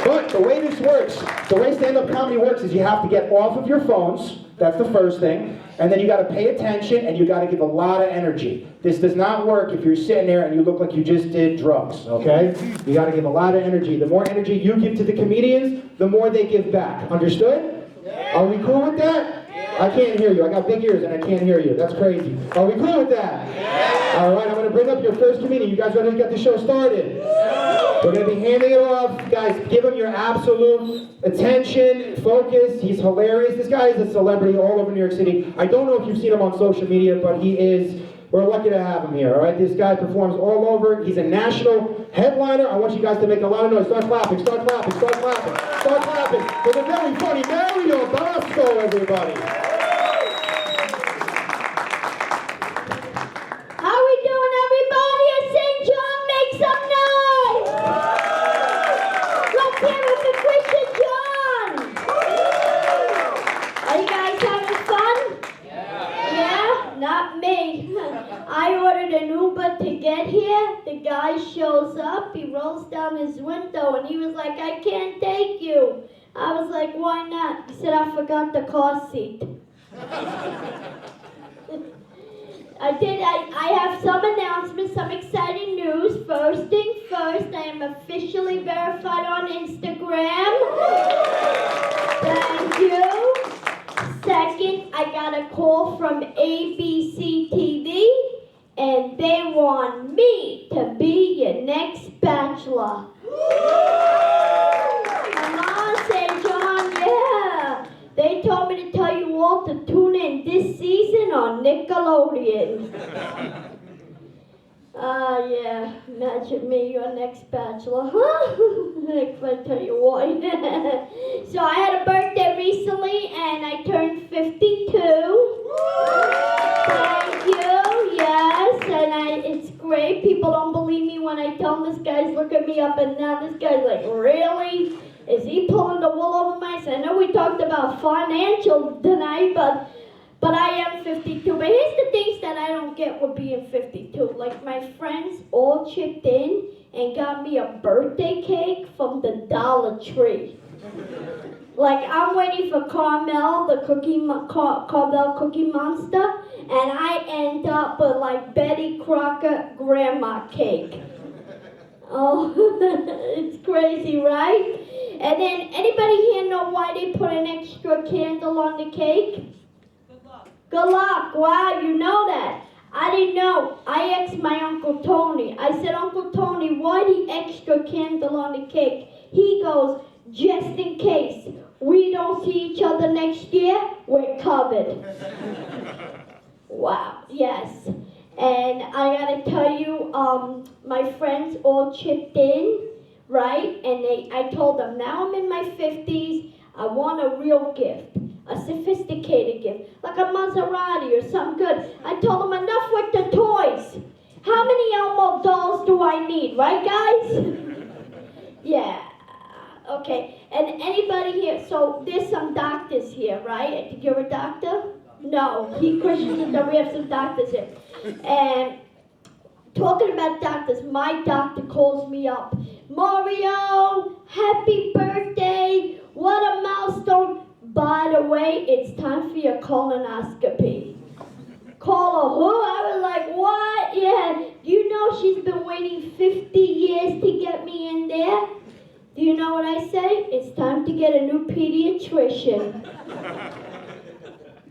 But the way this works, the way stand-up comedy works is you have to get off of your phones. That's the first thing. And then you got to pay attention and you got to give a lot of energy. This does not work if you're sitting there and you look like you just did drugs, okay? You got to give a lot of energy. The more energy you give to the comedians, the more they give back. Understood? Are we cool with that? I can't hear you. I got big ears and I can't hear you. That's crazy. Are we cool with that? All right, I'm going to bring up your first comedian. You guys ready to get the show started? We're going to be handing it off. Guys, give him your absolute attention, focus. He's hilarious. This guy is a celebrity all over New York City. I don't know if you've seen him on social media, but he is. We're lucky to have him here, all right? This guy performs all over. He's a national headliner. I want you guys to make a lot of noise. Start clapping, start clapping, start clapping, start clapping. For the very funny Mario Bosco, everybody. How we doing, everybody? At St. John, make some noise! Let's hear it for Christian John! Are you guys having fun? Yeah? Not me. I ordered an Uber to get here. The guy shows up, he rolls down his window, and he was like, I can't take you. I was like, why not? He said, I forgot the car seat. I have some announcements, some exciting news. First thing first, I am officially verified on Instagram. Thank you. Second, I got a call from ABC TV, and they want me to be your next bachelor. Come on, St. John, yeah. They told me to tell you all to tune in this season on Nickelodeon. Yeah, imagine me, your next bachelor, huh? If I tell you why. So I had a birthday recently, and I turned 52. Thank you, yes, and it's great. People don't believe me when I tell them. This guy's looking at me up and down. This guy's like, really? Is he pulling the wool over my eyes? I know we talked about financial tonight, but I am 52. But here's the things that I don't get with being 52. Like, my friends all chipped in and got me a birthday cake from the Dollar Tree. Like, I'm waiting for Carmel, the Carmel Cookie Monster, and I end up with, like, Betty Crocker grandma cake. Oh, it's crazy, right? And then, anybody here know why they put an extra candle on the cake? Good luck. Good luck. Wow, you know that. I didn't know. I asked my Uncle Tony. I said, Uncle Tony, why the extra candle on the cake? He goes, just in case we don't see each other next year, we're covered. Wow, yes. And I gotta tell you, my friends all chipped in, right? And I told them, now I'm in my 50s, I want a real gift, a sophisticated gift, like a Maserati or something good. I told them, enough with the toys. How many Elmo dolls do I need, right, guys? Yeah, okay. And anybody here, so there's some doctors here, right? I think you're a doctor? No, Christians, we have some doctors here. And talking about doctors, my doctor calls me up. Mario, happy birthday. What a milestone. By the way, it's time for your colonoscopy. Call her who? I was like, what? Yeah, you know she's been waiting 50 years to get me in there? Do you know what I say? It's time to get a new pediatrician.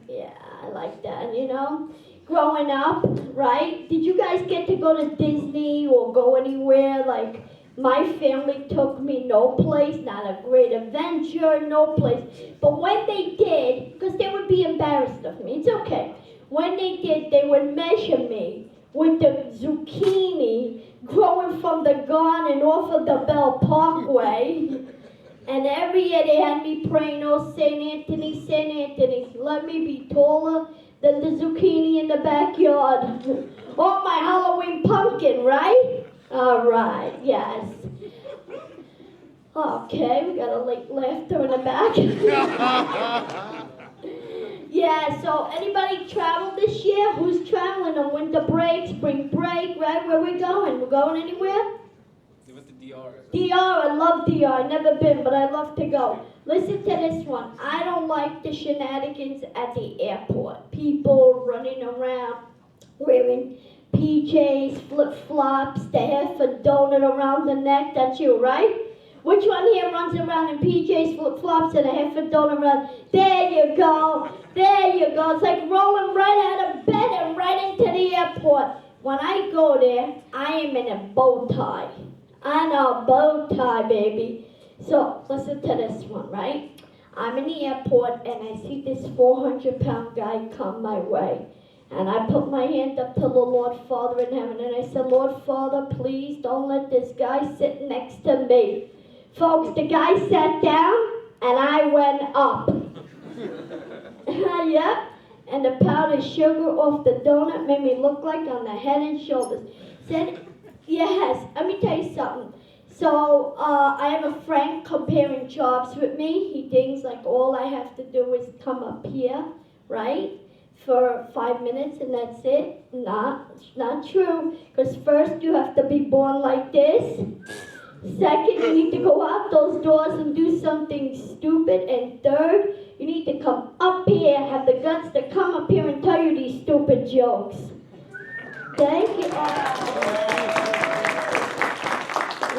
Yeah, I like that, you know? Growing up, right? Did you guys get to go to Disney or go anywhere? Like, my family took me no place, not a great adventure, no place. But when they did, because they would be embarrassed of me, it's okay. When they did, they would measure me with the zucchini growing from the garden off of the Bell Parkway. And every year they had me praying, oh, St. Anthony, let me be taller than the zucchini in the backyard. Oh, my Halloween pumpkin, right? All right, yes. Okay, we got a late laughter in the back. Yeah, so anybody travel this year? Who's traveling on winter break, spring break, right? Where we going? We're going anywhere? It was the DR. DR, I love DR. I've never been, but I love to go. Listen to this one. I don't like the shenanigans at the airport. People running around wearing PJs, flip-flops, the half a donut around the neck. That's you, right? Which one here runs around in PJs, flip-flops, and a half a donut around? There you go. There you go. It's like rolling right out of bed and right into the airport. When I go there, I am in a bow tie. I know, bow tie, baby. So, listen to this one, right? I'm in the airport and I see this 400-pound guy come my way. And I put my hand up to the Lord Father in heaven and I said, Lord Father, please don't let this guy sit next to me. Folks, the guy sat down and I went up. Yep. And the powdered sugar off the donut made me look like on the head and shoulders. Said, yes, let me tell you something. So I have a friend comparing jobs with me. He thinks like all I have to do is come up here, right, for 5 minutes and that's it. Not true. Because first you have to be born like this. Second, you need to go out those doors and do something stupid. And third, you need to come up here, have the guts to come up here and tell you these stupid jokes. Thank you.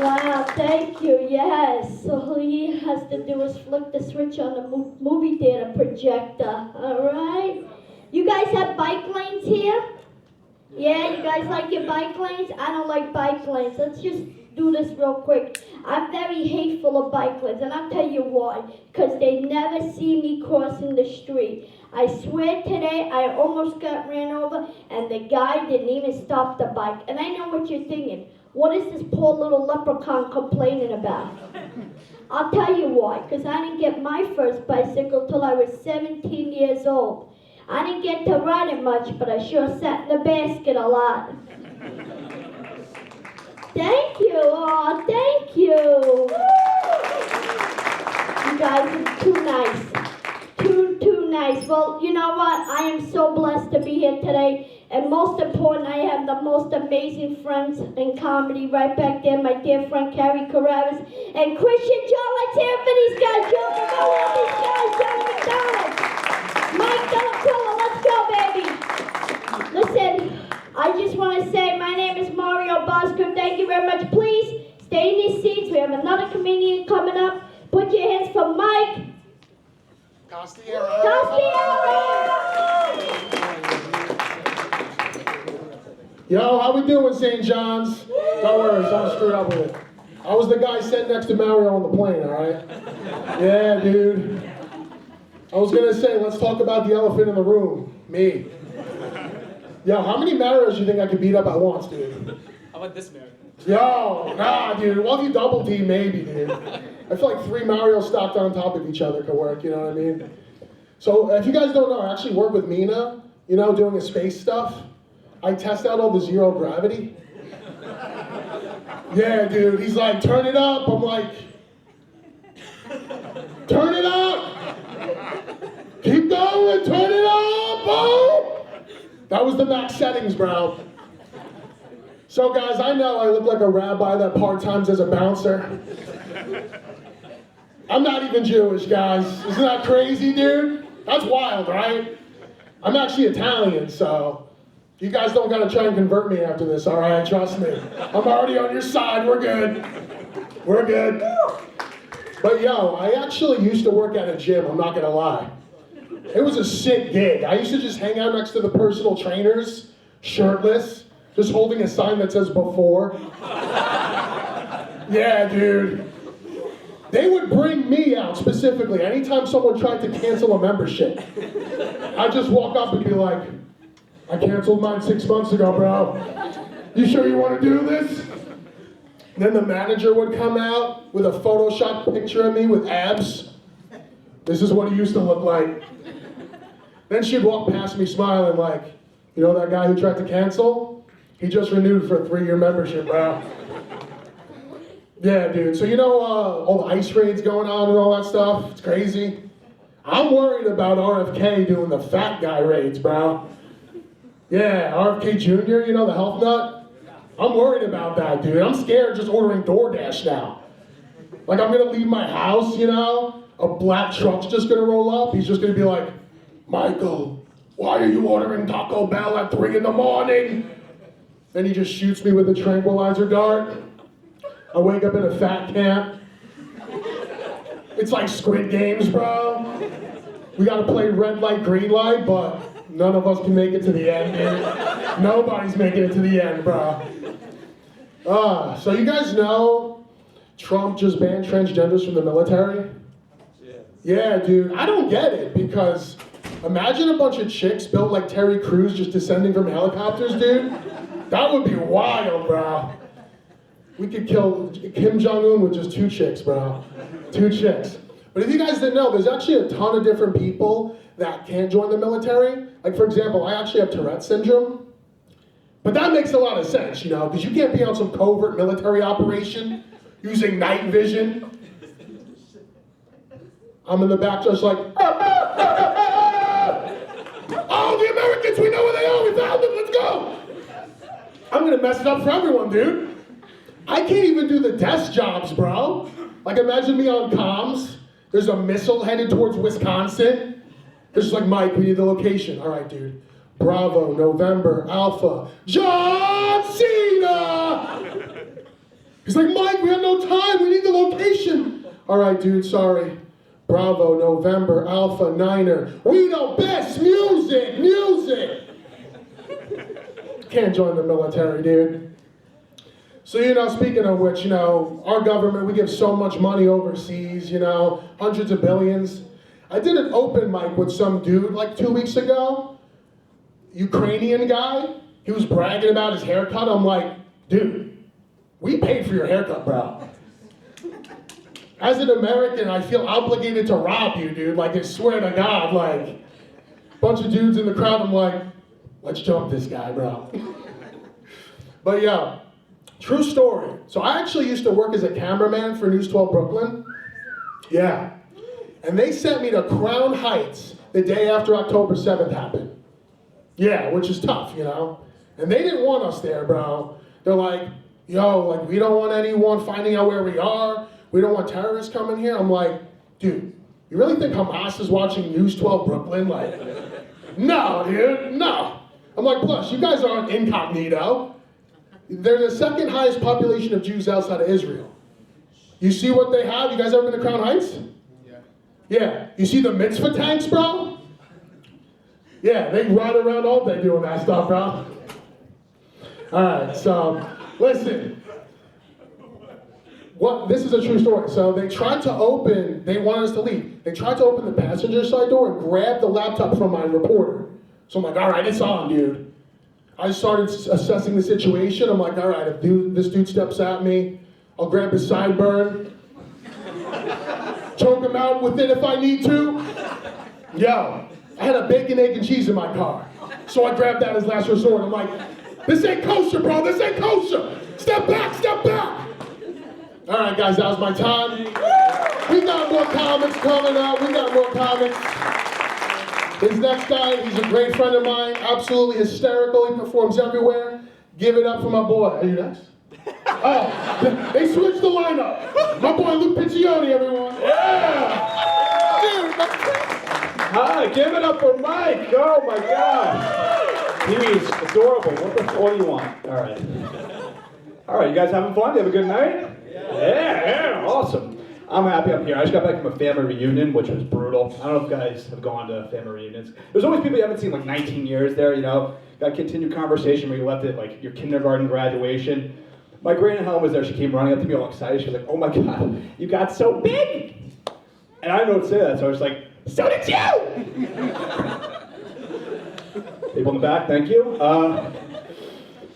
Wow, thank you, yes. So all he has to do is flick the switch on the movie theater projector, all right? You guys have bike lanes here? Yeah, you guys like your bike lanes? I don't like bike lanes. Let's just do this real quick. I'm very hateful of bike lanes, and I'll tell you why. Because they never see me crossing the street. I swear today I almost got ran over, and the guy didn't even stop the bike. And I know what you're thinking. What is this poor little leprechaun complaining about? I'll tell you why. Because I didn't get my first bicycle till I was 17 years old. I didn't get to ride it much, but I sure sat in the basket a lot. Thank you, oh, thank you. You guys are too nice. Too nice. Well, you know what? I am so blessed to be here today. And most important, I have the most amazing friends in comedy right back there. My dear friend Carrie Carabas and Christian Joe. Let's hear it for these guys. Joe McCullough, these guys, John McDonald, Mike Delacola. Let's go, baby. Listen, I just want to say my name is Mario Bosco. Thank you very much. Please stay in these seats. We have another comedian coming up. Put your hands for Mike Yo, how we doing, St. John's? Don't worry, something screwed up with it. I was the guy sitting next to Mario on the plane, all right? Yeah, dude. I was gonna say, let's talk about the elephant in the room, me. Yo, how many Marios do you think I could beat up at once, dude? How about this Mario? Yo, nah, dude. Well, if you double team, maybe, dude. I feel like 3 Marios stacked on top of each other could work, you know what I mean? So, if you guys don't know, I actually work with Mina, you know, doing the space stuff. I test out all the zero gravity. Yeah, dude. He's like, turn it up. I'm like, turn it up. Keep going. Turn it up. Boom. That was the max settings, bro. So, guys, I know I look like a rabbi that part-times as a bouncer. I'm not even Jewish, guys. Isn't that crazy, dude? That's wild, right? I'm actually Italian, so you guys don't gotta try and convert me after this, all right? Trust me. I'm already on your side. We're good. We're good. But yo, I actually used to work at a gym, I'm not gonna lie. It was a sick gig. I used to just hang out next to the personal trainers, shirtless, just holding a sign that says before. Yeah, dude. They would bring me out specifically anytime someone tried to cancel a membership. I'd just walk up and be like, I canceled mine 6 months ago, bro. You sure you want to do this? Then the manager would come out with a Photoshop picture of me with abs. This is what he used to look like. Then she'd walk past me smiling like, you know that guy who tried to cancel? He just renewed for a 3-year membership, bro. Yeah, dude. So you know all the ice raids going on and all that stuff? It's crazy. I'm worried about RFK doing the fat guy raids, bro. Yeah, RFK Jr., you know, the health nut? I'm worried about that, dude. I'm scared just ordering DoorDash now. Like, I'm gonna leave my house, you know? A black truck's just gonna roll up. He's just gonna be like, Michael, why are you ordering Taco Bell at 3 in the morning? Then he just shoots me with a tranquilizer dart. I wake up in a fat camp. It's like Squid Games, bro. We gotta play red light, green light, but none of us can make it to the end, dude. Nobody's making it to the end, bro. So you guys know Trump just banned transgenders from the military? Yeah, dude, I don't get it, because imagine a bunch of chicks built like Terry Crews just descending from helicopters, dude. That would be wild, bro. We could kill Kim Jong-un with just 2 chicks, bro. 2 chicks. But if you guys didn't know, there's actually a ton of different people that can't join the military. Like, for example, I actually have Tourette's syndrome. But that makes a lot of sense, you know, because you can't be on some covert military operation using night vision. I'm in the back just like, oh, the Americans, we know where they are, we found them, let's go. I'm gonna mess it up for everyone, dude. I can't even do the desk jobs, bro. Like, imagine me on comms. There's a missile headed towards Wisconsin. It's like, Mike, we need the location. All right, dude. Bravo, November, Alpha, John Cena! He's like, Mike, we have no time. We need the location. All right, dude, sorry. Bravo, November, Alpha, Niner. We know best music. Can't join the military, dude. So, you know, speaking of which, you know, our government, we give so much money overseas, you know, hundreds of billions. I did an open mic with some dude like 2 weeks ago, Ukrainian guy. He was bragging about his haircut. I'm like, dude, we paid for your haircut, bro. As an American, I feel obligated to rob you, dude. Like, I swear to God, like, bunch of dudes in the crowd, I'm like, let's jump this guy, bro. But yeah. True story. So I actually used to work as a cameraman for News 12 Brooklyn. Yeah. And they sent me to Crown Heights the day after October 7th happened. Yeah, which is tough, you know? And they didn't want us there, bro. They're like, yo, like, we don't want anyone finding out where we are. We don't want terrorists coming here. I'm like, dude, you really think Hamas is watching News 12 Brooklyn? Like, no, dude, no. I'm like, plus, you guys aren't incognito. They're the second highest population of Jews outside of Israel. You see what they have? You guys ever been to Crown Heights? Yeah. You see the mitzvah tanks, bro? Yeah, they ride around all day doing that stuff, bro. All right, so listen. This is a true story. So they tried to open, they wanted us to leave. They tried to open the passenger side door and grab the laptop from my reporter. So I'm like, all right, it's on, dude. I started assessing the situation. I'm like, all right, if this dude steps at me, I'll grab his sideburn, choke him out with it if I need to. Yo, I had a bacon, egg, and cheese in my car. So I grabbed that as last resort. I'm like, this ain't kosher, bro, this ain't kosher. Step back, step back. All right, guys, that was my time. We got more comics coming up. We got more comics. This next guy, he's a great friend of mine, absolutely hysterical. He performs everywhere. Give it up for my boy. Are you next? Oh, they switched the lineup. My boy Luke Piccioni, everyone. Yeah! Dude, hi, give it up for Mike. Oh my God. He's adorable. What do you want? All right. All right, you guys having fun? You have a good night? Yeah, awesome. I'm happy I'm here. I just got back from a family reunion, which was brutal. I don't know if you guys have gone to family reunions. There's always people you haven't seen like 19 years there, you know. Got to continue conversation where you left at like your kindergarten graduation. My great aunt Helen was there. She came running up to me all excited. She was like, oh my God, you got so big. And I didn't know what to say that, so I was like, so did you! People in the back, thank you.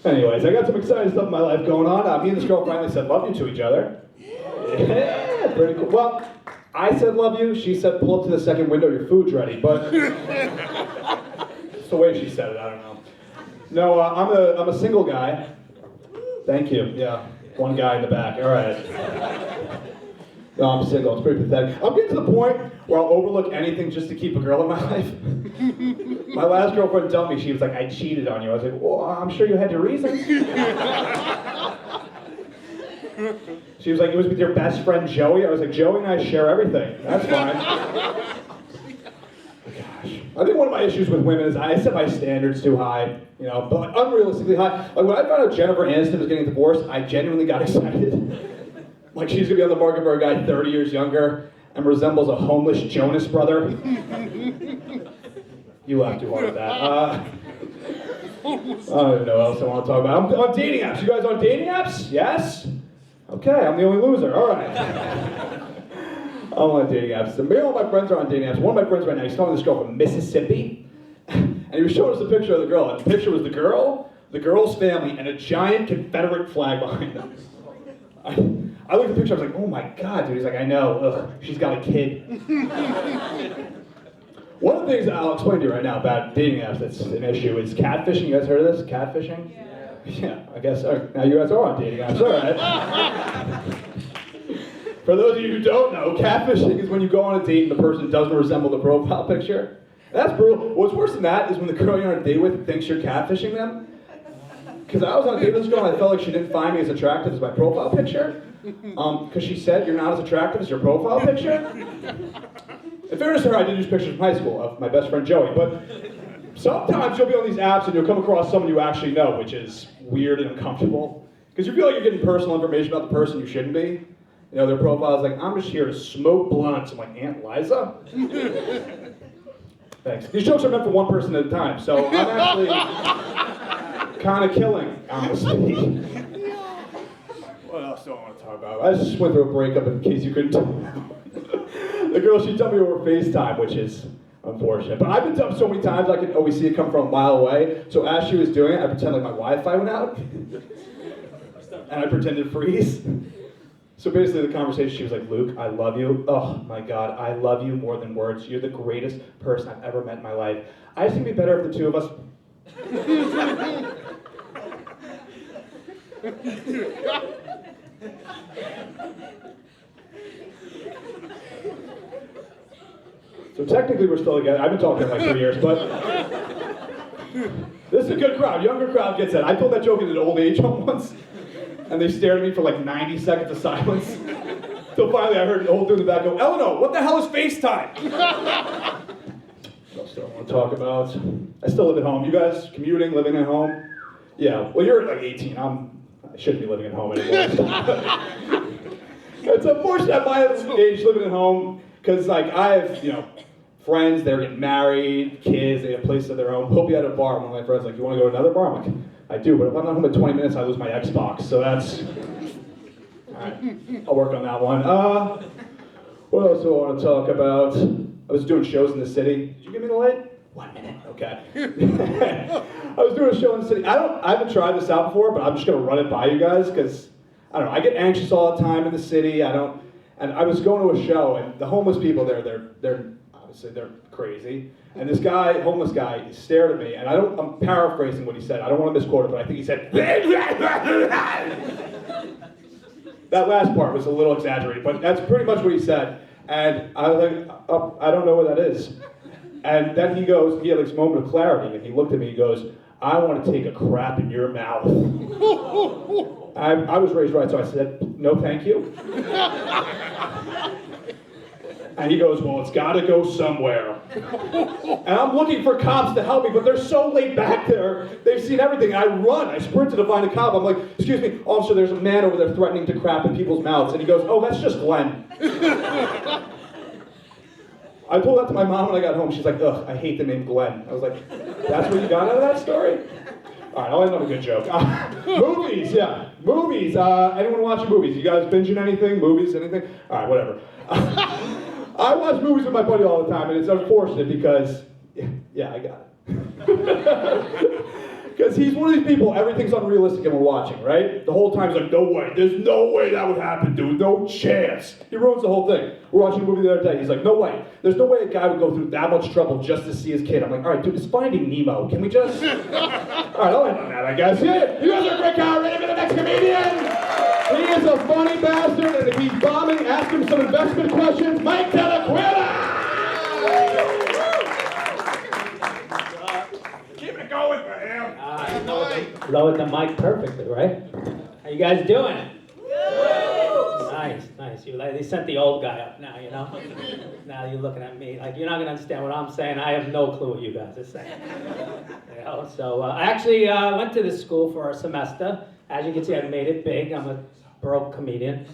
Anyways, I got some exciting stuff in my life going on. Me and this girl finally said love you to each other. Yeah, pretty cool. Well, I said love you, she said pull up to the second window, your food's ready, but it's the way she said it, I don't know. No, I'm a single guy. Thank you, yeah. One guy in the back, all right. No, I'm single. It's pretty pathetic. I'm getting to the point where I'll overlook anything just to keep a girl in my life. My last girlfriend dumped me. She was like, I cheated on you. I was like, well, I'm sure you had your reasons. She was like, it was with your best friend Joey. I was like, Joey and I share everything. That's fine. Gosh. I think one of my issues with women is I set my standards too high, you know, but like unrealistically high. Like when I found out Jennifer Aniston was getting divorced, I genuinely got excited. Like she's gonna be on the market for a guy 30 years younger and resembles a homeless Jonas brother. You laughed too hard at that. I don't even know what else I want to talk about. I'm on dating apps. You guys on dating apps? Yes? Okay, I'm the only loser. All right. I'm on dating apps. So me and all my friends are on dating apps. One of my friends right now, he's talking to this girl from Mississippi. And he was showing us a picture of the girl. And the picture was the girl's family, and a giant Confederate flag behind them. I looked at the picture, I was like, oh my God, dude. He's like, I know, ugh, she's got a kid. One of the things I'll explain to you right now about dating apps that's an issue is catfishing. You guys heard of this? Catfishing? Yeah, I guess. Now you guys are on dating apps, all right. For those of you who don't know, catfishing is when you go on a date and the person doesn't resemble the profile picture. That's brutal. What's worse than that is when the girl you're on a date with thinks you're catfishing them. Because I was on a date with this girl and I felt like she didn't find me as attractive as my profile picture. Because she said you're not as attractive as your profile picture. In fairness to her, I did use pictures from high school of my best friend Joey, but sometimes you'll be on these apps and you'll come across someone you actually know, which is weird and uncomfortable. Because you feel like you're getting personal information about the person you shouldn't be. You know, their profile is like, I'm just here to smoke blunts. I'm like, Aunt Liza? Thanks. These jokes are meant for one person at a time, so I'm actually kind of killing, honestly. What else do I want to talk about? I just went through a breakup in case you couldn't tell. The girl, she told me over FaceTime, which is unfortunate. But I've been dumped so many times, I can always see it come from a mile away. So as she was doing it, I pretended like my Wi-Fi went out. And I pretended to freeze. So basically the conversation, she was like, Luke, I love you. Oh my God, I love you more than words. You're the greatest person I've ever met in my life. I just think it'd be better if the two of us... So technically we're still together. I've been talking for like 3 years, but this is a good crowd. Younger crowd gets it. I told that joke in an old age home once, and they stared at me for like 90 seconds of silence. Till finally I heard an old dude in the back go, Eleanor, what the hell is FaceTime? What else do I want to talk about? I still live at home. You guys commuting, living at home? Yeah, well you're like 18. I shouldn't be living at home anymore. It's unfortunate at my age living at home, because like I have, you know, friends, they're getting married, kids, they have places of their own. Hope you had a bar. One of my friends like, you want to go to another bar? I'm like, I do, but if I'm not home in 20 minutes, I lose my Xbox. So that's, all right, I'll work on that one. What else do I want to talk about? I was doing shows in the city. Did you give me the light? 1 minute, okay. I was doing a show in the city. I haven't tried this out before, but I'm just gonna run it by you guys, because, I don't know, I get anxious all the time in the city. And I was going to a show, and the homeless people there, they're obviously they're crazy. And this guy, homeless guy, he stared at me, and I'm paraphrasing what he said. I don't want to misquote it, but I think he said, that last part was a little exaggerated, but that's pretty much what he said. And I was like, oh, I don't know where that is. And then he goes, he had this moment of clarity, and he looked at me, he goes, I want to take a crap in your mouth. I was raised right, so I said, no thank you. And he goes, well, it's got to go somewhere. And I'm looking for cops to help me, but they're so laid back there. They've seen everything. I run. I sprint to find a cop. I'm like, excuse me, officer, there's a man over there threatening to crap in people's mouths. And he goes, oh, that's just Glenn. I told that to my mom when I got home. She's like, ugh, I hate the name Glenn. I was like, that's what you got out of that story? All right, I'll end on a good joke. Movies, yeah. Movies. Anyone watching movies? You guys binging anything? Movies, anything? All right, whatever. I watch movies with my buddy all the time, and it's unfortunate because, yeah, I got it. Because he's one of these people, everything's unrealistic and we're watching, right? The whole time he's like, no way, there's no way that would happen, dude, no chance. He ruins the whole thing. We're watching a movie the other day, he's like, no way. There's no way a guy would go through that much trouble just to see his kid. I'm like, all right, dude, it's Finding Nemo. Can we just... All right, I'll end on that, I guess. Yeah, you guys are a great guy. Ready for the next comedian? He is a funny bastard, and if he's bombing, ask him some investment questions. Mike Delaquila! Keep it going for him. Lowered the mic perfectly, right? How you guys doing? Nice, nice. They sent the old guy up now, you know? Now you're looking at me like you're not gonna understand what I'm saying. I have no clue what you guys are saying. You know? So I actually went to this school for a semester. As you can see, I've made it big. I'm a broke comedian.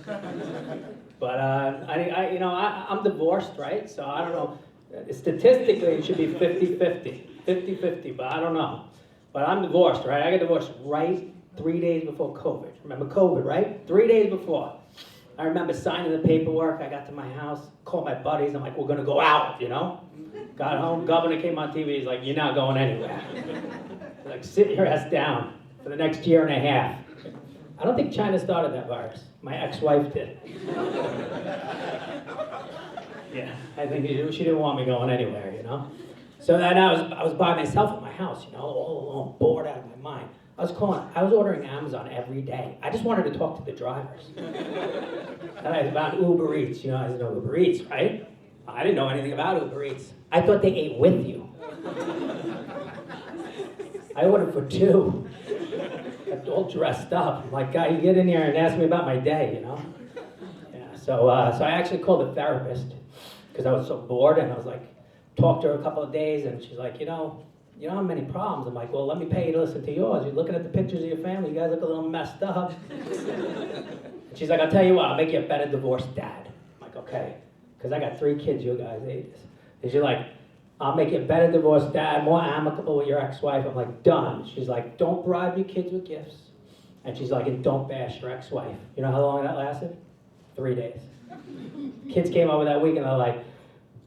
But I'm divorced, right? So I don't know. Statistically, it should be 50-50. 50-50, but I don't know. But I'm divorced, right? I got divorced right 3 days before COVID. Remember COVID, right? 3 days before. I remember signing the paperwork. I got to my house, called my buddies. I'm like, we're going to go out, you know? Got home, governor came on TV. He's like, you're not going anywhere. He's like, sit your ass down for the next year and a half. I don't think China started that virus. My ex-wife did. Yeah, I think she didn't want me going anywhere, you know? So then I was by myself at my house, you know, all alone, bored out of my mind. I was ordering Amazon every day. I just wanted to talk to the drivers. And I was about Uber Eats, you know, I know Uber Eats, right? I didn't know anything about Uber Eats. I thought they ate with you. I ordered for two. Got all dressed up. I'm like, God, you get in here and ask me about my day, you know? Yeah, so I actually called a therapist because I was so bored, and I was like, talked to her a couple of days, and she's like, you don't have many problems. I'm like, well, let me pay you to listen to yours. You're looking at the pictures of your family. You guys look a little messed up. She's like, I'll tell you what, I'll make you a better divorced dad. I'm like, okay, because I got 3 kids, you guys ate this. And she's like, I'll make you a better divorced dad, more amicable with your ex-wife. I'm like, done. She's like, don't bribe your kids with gifts. And she's like, and don't bash your ex-wife. You know how long that lasted? 3 days. Kids came over that week, and they're like,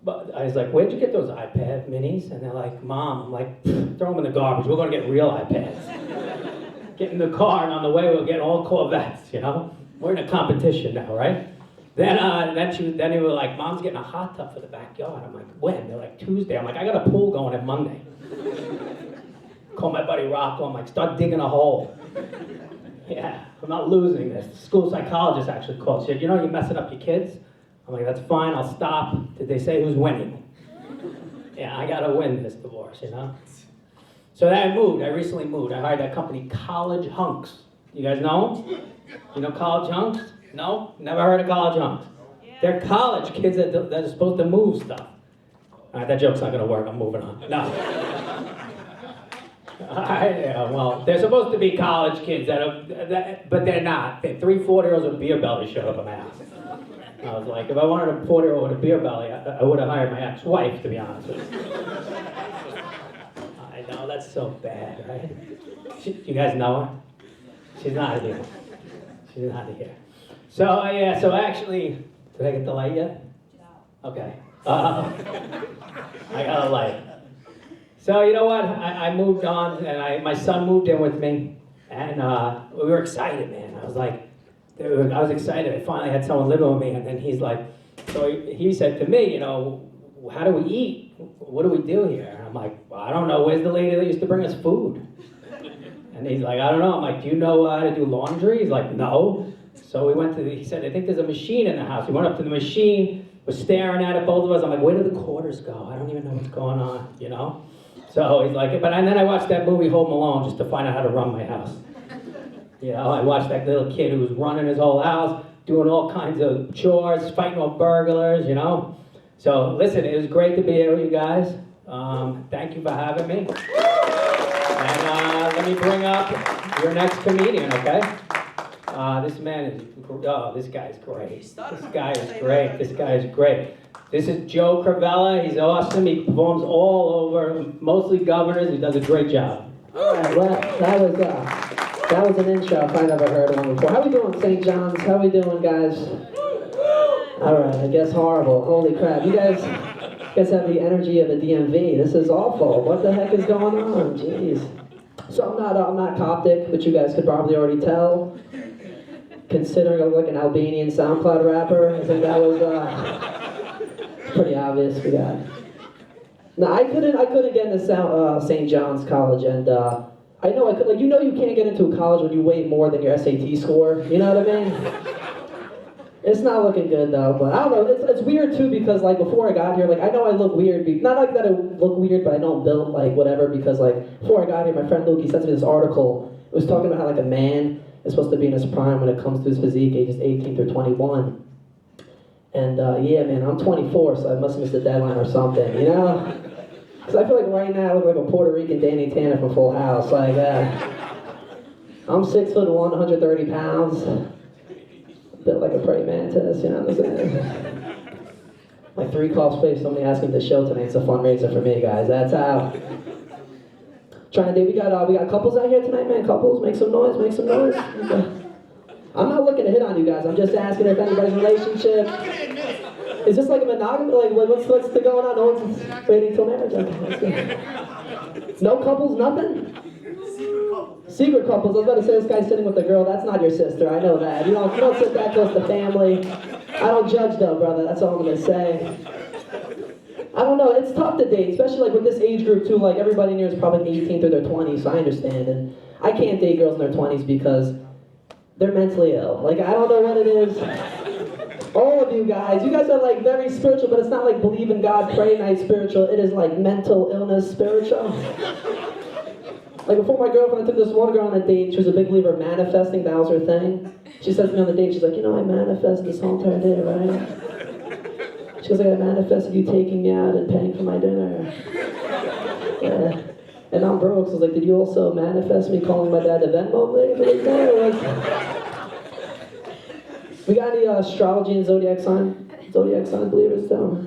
but I was like, where'd you get those iPad minis? And they're like, Mom. I'm like, throw them in the garbage. We're going to get real iPads. Get in the car, and on the way, we'll get all Corvettes, you know? We're in a competition now, right? Then they were like, Mom's getting a hot tub for the backyard. I'm like, when? They're like, Tuesday. I'm like, I got a pool going on Monday. Call my buddy Rocco. I'm like, start digging a hole. Yeah, I'm not losing this. The school psychologist actually called. She said, you know, you're messing up your kids. I'm like, that's fine, I'll stop. Did they say who's winning? Yeah, I gotta win this divorce, you know? So then I moved, I recently moved. I hired that company, College Hunks. You guys know them? You know College Hunks? No? Never heard of College Hunks? They're college kids that are supposed to move stuff. All right, that joke's not gonna work, I'm moving on. No. Well, they're supposed to be college kids, but they're not. They're 3 40-year-olds with beer bellies showed up at my house. I was like, if I wanted a 40-year-old with a beer belly, I would have hired my ex-wife, to be honest with you. I know, that's so bad, right? You guys know her? She's not here. She's not here. So, so actually, did I get the light yet? Okay. I got a light. So, you know what? I moved on, and my son moved in with me, and we were excited, man. I was like, I was excited. I finally had someone living with me, and then he's like, so he said to me, you know, how do we eat? What do we do here? And I'm like, well, I don't know. Where's the lady that used to bring us food? And he's like, I don't know. I'm like, do you know how to do laundry? He's like, no. So we went he said, I think there's a machine in the house. We went up to the machine, was staring at it, both of us. I'm like, where did the quarters go? I don't even know what's going on, you know? So he's like, and then I watched that movie Home Alone just to find out how to run my house. You know, I watched that little kid who was running his whole house, doing all kinds of chores, fighting off burglars, you know? So, listen, it was great to be here with you guys. Thank you for having me. And let me bring up your next comedian, okay? This man is, this guy's great. This guy is great. This guy is great. This is Joe Cravella. He's awesome. He performs all over, mostly governors. He does a great job. All right, well, that was an intro if I never heard one before. How we doing, St. John's? How we doing, guys? All right, I guess horrible. Holy crap. You guys have the energy of the DMV. This is awful. What the heck is going on? Jeez. So I'm not Coptic, which you guys could probably already tell. Considering I look like an Albanian SoundCloud rapper, I think that was pretty obvious. We got. No, I couldn't get into St. John's College, and I know I could, like, you know you can't get into a college when you weigh more than your SAT score, you know what I mean? It's not looking good though, but I don't know, it's weird too because like before I got here, like I know I look weird, not like that I look weird, but I know I'm built like whatever because like before I got here, my friend Luke, he sent me this article, it was talking about how like a man is supposed to be in his prime when it comes to his physique, ages 18 through 21. And yeah man, I'm 24, so I must have missed the deadline or something, you know? Because I feel like right now I look like a Puerto Rican Danny Tanner from Full House, like I'm 6'1", 130 pounds. Built like a praying mantis, you know what I'm saying? My 3 coughs place, somebody asked me to the show tonight. It's a fundraiser for me, guys. That's how. Trying to do. We got couples out here tonight, man. Couples, make some noise, make some noise. I'm not looking to hit on you guys. I'm just asking if anybody's relationship. Is this like a monogamy? Like what's going on? No one's waiting till marriage. Okay. No couples, nothing. Secret couples. I was about to say this guy's sitting with a girl. That's not your sister. I know that. You don't sit that close to family. I don't judge though, brother. That's all I'm gonna say. I don't know. It's tough to date, especially like with this age group too. Like everybody in here is probably 18 through their 20s. So I understand, and I can't date girls in their 20s because they're mentally ill. Like I don't know what it is. All of you guys are like very spiritual, but it's not like believe in God, pray night spiritual. It is like mental illness spiritual. Like before my girlfriend, I took this one girl on a date. She was a big believer of manifesting. That was her thing. She said to me on the date, she's like, you know, I manifested this whole entire day, right? She goes, like, I manifested you taking me out and paying for my dinner. Yeah. And I'm broke, so I was like, did you also manifest me calling my dad to Venmo later? We got any astrology and zodiac sign believers still?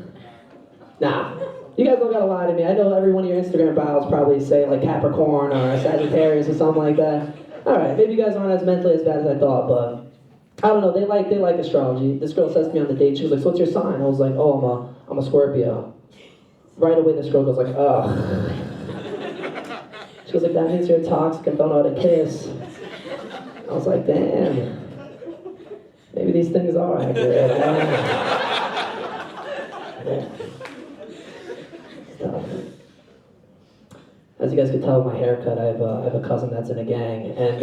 Nah. You guys don't gotta lie to me. I know every one of your Instagram bios probably say like Capricorn or Sagittarius or something like that. Alright, maybe you guys aren't as mentally as bad as I thought, but I don't know, they like astrology. This girl says to me on the date, she was like, so what's your sign? I was like, oh, I'm a Scorpio. Right away this girl goes like, ugh. She was like, that means you're toxic and don't know how to kiss. I was like, damn. Maybe these things are accurate. Yeah. As you guys can tell with my haircut, I have a cousin that's in a gang, and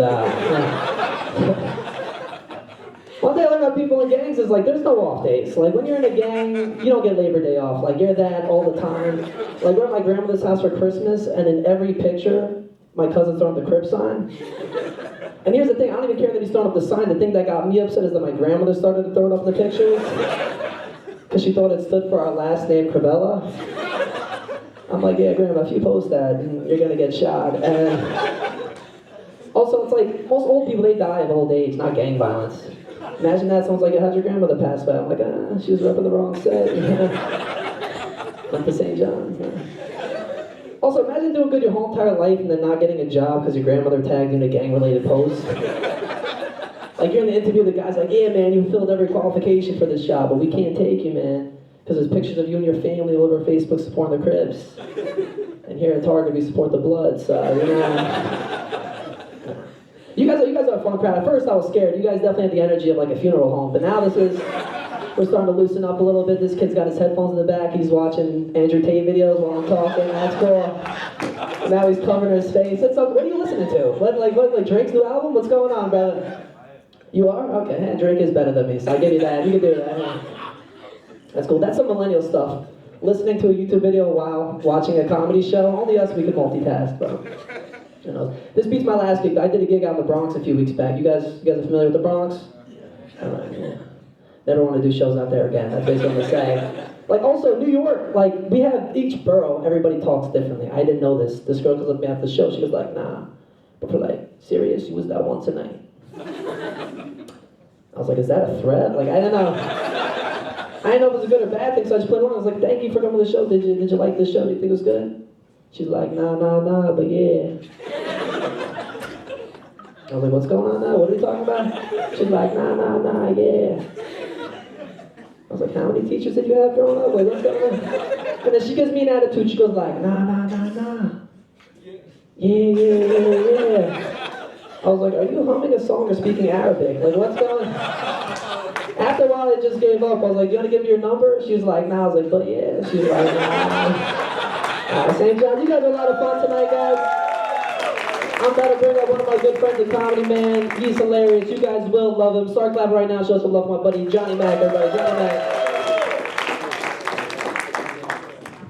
one thing I learned about people in gangs is like there's no off days. Like when you're in a gang, you don't get Labor Day off. Like you're that all the time. Like we're at my grandmother's house for Christmas, and in every picture, my cousin's throwing up the Crip sign. And here's the thing, I don't even care that he's throwing up the sign. The thing that got me upset is that my grandmother started to throw it up in the pictures because she thought it stood for our last name, Cravella. I'm like, yeah, Grandma, if you post that, you're gonna get shot. And also, it's like, most old people, they die of old age, not gang violence. Imagine that, someone's like, how'd your grandmother pass away? I'm like, she was repping the wrong set. Went to St. John's. Also, imagine doing good your whole entire life and then not getting a job because your grandmother tagged you in a gang-related post. Like, you're in the interview, the guy's like, yeah, man, you filled every qualification for this job, but we can't take you, man. Because there's pictures of you and your family all over Facebook supporting the Crips. And here at Target, we support the Bloods, so, you know. You guys are a fun crowd. At first, I was scared. You guys definitely had the energy of like a funeral home. But now we're starting to loosen up a little bit. This kid's got his headphones in the back. He's watching Andrew Tate videos while I'm talking. That's cool. Now he's covering his face. What are you listening to? What, Drake's new album? What's going on, brother? You are? Okay, Drake is better than me, so I'll give you that. You can do that. That's cool. That's some millennial stuff. Listening to a YouTube video while watching a comedy show. Only us, we can multitask, bro. You know, this beats my last gig. I did a gig out in the Bronx a few weeks back. You guys are familiar with the Bronx? All right, yeah. Never want to do shows out there again. That's basically what I'm saying. Like also New York, like we have each borough, everybody talks differently. I didn't know this. This girl comes up to me after the show. She was like, nah. But for like, serious, you was that one tonight. I was like, is that a threat? Like, I don't know. I didn't know if it was a good or bad thing, so I just played along. I was like, thank you for coming to the show. Did you like this show? Do you think it was good? She's like, nah, but yeah. I was like, what's going on now? What are we talking about? She's like, nah, yeah. I was like, how many teachers did you have growing up? Like, what's going on? And then she gives me an attitude. She goes like, nah. Yeah. I was like, are you humming a song or speaking Arabic? Like, what's going on? After a while, I just gave up. I was like, you want to give me your number? She was like, nah. I was like, but yeah. She was like, nah. St. John, you guys had a lot of fun tonight, guys. I'm about to bring up one of my good friends in comedy, man. He's hilarious. You guys will love him. Start clapping right now. Show some love for my buddy Johnny Mac, everybody. Johnny Mac.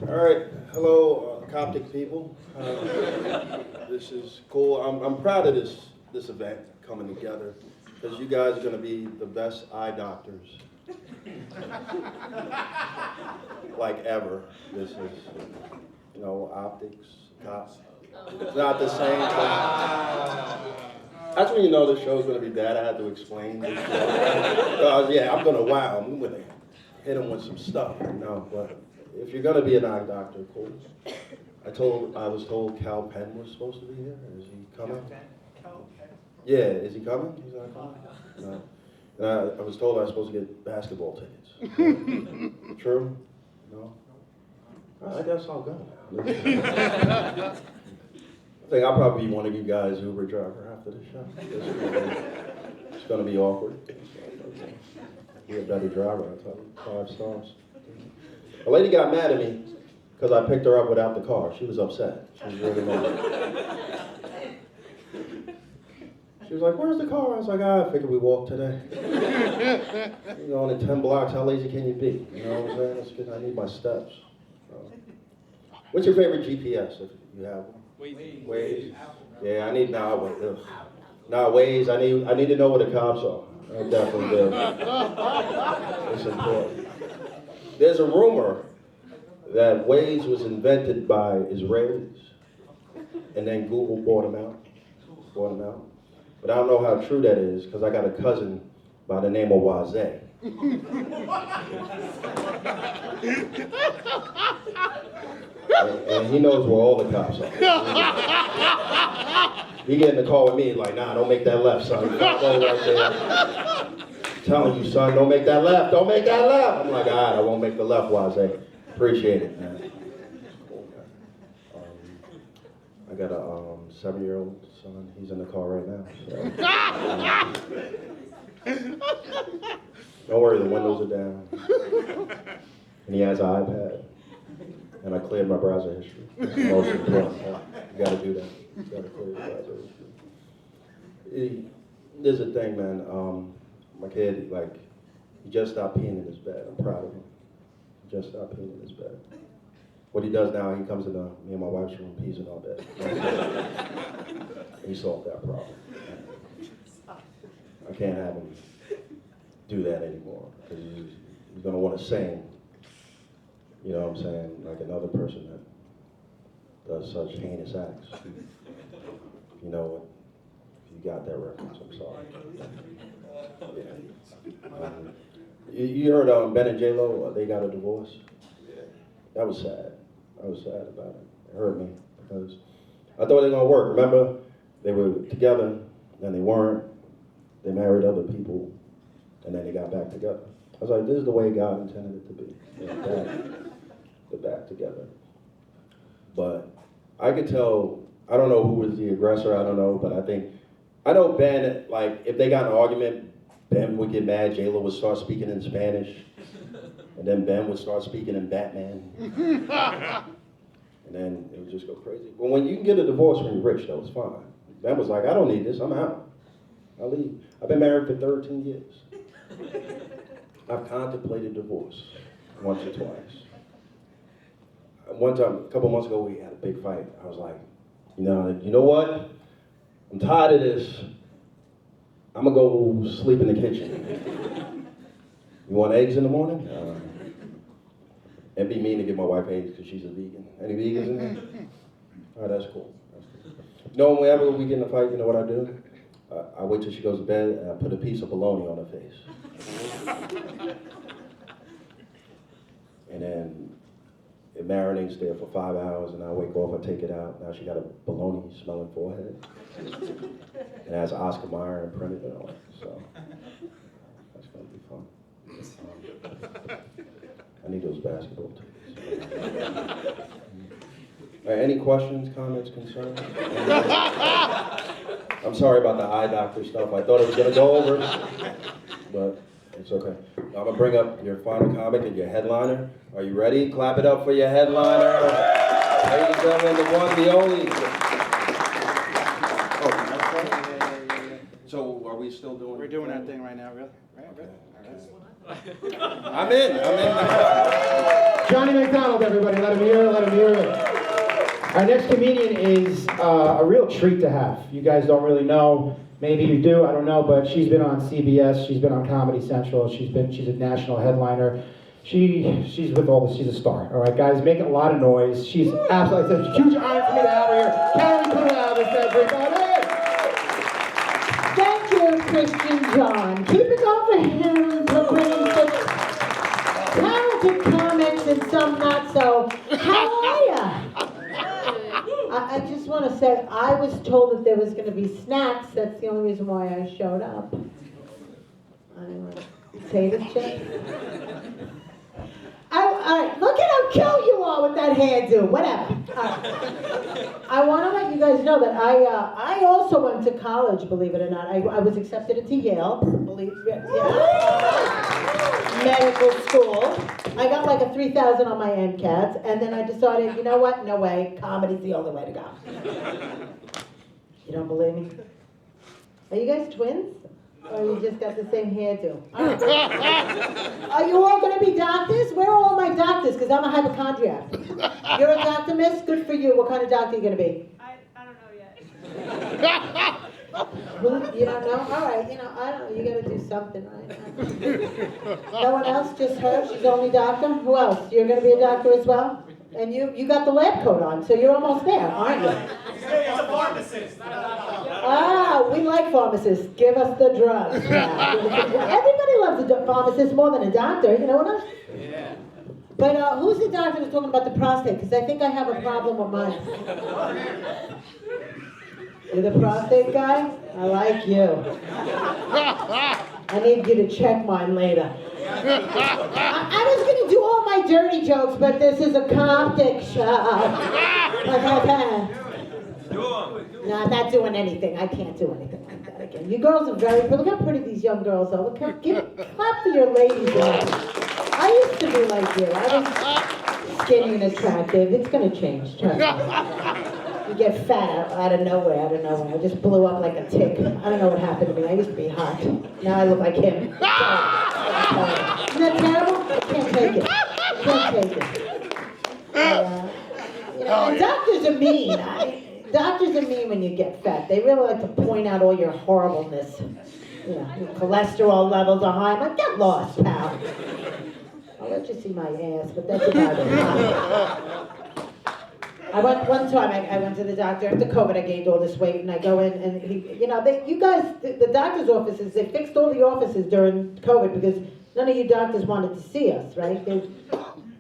All right, hello, Coptic people. This is cool. I'm proud of this event coming together because you guys are going to be the best eye doctors like ever. This is, optics, cops. It's not the same thing. That's when you know the show's going to be bad. I had to explain this show. Yeah, I'm going to hit them with some stuff, but if you're going to be an eye doctor, cool. I was told Cal Penn was supposed to be here. Is he coming? Yeah, is he coming? He's not coming? No. And I was told I was supposed to get basketball tickets. True? No? I guess I'll go now. I think I'll probably be one of you guys' Uber driver after the show. It's going to be awkward. Be a better driver, I tell you. 5 stars. A lady got mad at me because I picked her up without the car. She was upset. She was really mad. She was like, "Where's the car?" I was like, "I figured we walk today." Only 10 blocks, how lazy can you be? You know what I'm saying? That's good. I need my steps. What's your favorite GPS, if you have one? Waze. Yeah, I need Waze. Waze. I need to know where the cops are. I definitely do. It's important. There's a rumor that Waze was invented by Israelis, and then Google bought them out. But I don't know how true that is, because I got a cousin by the name of Wazé. and he knows where all the cops are. He get in the car with me, like, "Nah, don't make that left, son. Go right there. Telling you, son, don't make that left. Don't make that left." I'm like, "All right, I won't make the left, Wazé. Appreciate it, man." I got a 7-year-old son. He's in the car right now. So. Don't worry, the windows are down. And he has an iPad. And I cleared my browser history. That's the most important part. You gotta do that. You gotta clear your browser history. There's a thing, man. My kid, he just stopped peeing in his bed. I'm proud of him. He just stopped peeing in his bed. What he does now, he comes into me and my wife's room, pees in our bed. He solved that problem. I can't have him do that anymore, because he's gonna want to sing, you know what I'm saying, like another person that does such heinous acts. You know, if you got that reference, I'm sorry. Yeah. You heard Ben and J-Lo, they got a divorce? That was sad. I was sad about it. It hurt me because I thought they were gonna work. Remember, they were together, then they weren't. They married other people, and then they got back together. I was like, this is the way God intended it to be. They're back together. But I could tell, I don't know who was the aggressor, I don't know, but I know Ben, if they got in an argument, Ben would get mad, J-Lo would start speaking in Spanish, and then Ben would start speaking in Batman. And then it would just go crazy. Well, when you can get a divorce when you're rich, though, it's fine. Ben was like, "I don't need this, I'm out. I'll leave." I've been married for 13 years. I've contemplated divorce once or twice. One time, a couple months ago, we had a big fight. I was like, you know what? I'm tired of this. I'm gonna go sleep in the kitchen. You want eggs in the morning? It'd be mean to give my wife eggs because she's a vegan. Any vegans in there? All right, that's cool. Whenever we get in a fight, you know what I do? I wait till she goes to bed and I put a piece of bologna on her face. And then it marinates there for 5 hours, and I wake off, I take it out. Now she got a bologna smelling forehead. And it has Oscar Mayer imprinted on it. So that's gonna be fun. I need those basketball tickets. All right, any questions, comments, concerns? I'm sorry about the eye doctor stuff. I thought it was gonna go over, but it's okay. I'm gonna bring up your final comic and your headliner. Are you ready? Clap it up for your headliner. Ladies and gentlemen, the one, the only. that thing right now, really? Right, really? I'm in. Johnny McDonald, everybody, let him hear it, let him hear it. Our next comedian is a real treat to have. You guys don't really know, maybe you do, I don't know, but she's been on CBS, she's been on Comedy Central, she's a national headliner. She's with all this, she's a star. All right, guys, make a lot of noise. She's absolutely, it's a huge honor for me to have her here. Karen Corrales, everybody. Thank you, Christian John. Keep it going for him for bringing such talented comics and some not so. How are ya? I just want to say, I was told that there was going to be snacks. That's the only reason why I showed up. I don't want to say this, Jay. All right, look at how cute you are with that hairdo. Whatever. I want to let you guys know that I also went to college, believe it or not. I was accepted into Yale, medical school. I got like a 3,000 on my MCATs, and then I decided, you know what? No way. Comedy's the only way to go. You don't believe me? Are you guys twins? Or you just got the same hairdo? Are you all going to be doctors? Where are all my doctors? Because I'm a hypochondriac. You're a doctor, miss? Good for you. What kind of doctor are you going to be? I don't know yet. You don't know? All right, I don't know. You got to do something, right? No one else? Just her? She's the only doctor? Who else? You're going to be a doctor as well? And you got the lab coat on, so you're almost there, aren't you? He's a pharmacist, not a doctor. Ah, we like pharmacists. Give us the drugs. Yeah. Everybody loves a pharmacist more than a doctor, you know what I'm saying? Yeah. But who's the doctor who's talking about the prostate? Because I think I have a problem with mine. You're the prostate guy? I like you. I need you to check mine later. I was going to do all my dirty jokes, but this is a Coptic show. No, I'm not doing anything. I can't do anything like that again. You girls are very pretty. Look how pretty these young girls are. Clap for your ladies. I used to be like you. I was skinny and attractive. It's going to change. Trust me. You get fat out of nowhere, I just blew up like a tick. I don't know what happened to me. I used to be hot. Now I look like him. Isn't that terrible? I can't take it. And doctors are mean. Doctors are mean when you get fat. They really like to point out all your horribleness. Your cholesterol levels are high. I'm like, get lost, pal. I'll let you see my ass, but that's about it. One time I went to the doctor after COVID. I gained all this weight, and I go in, and the doctor's offices, they fixed all the offices during COVID because none of you doctors wanted to see us, right?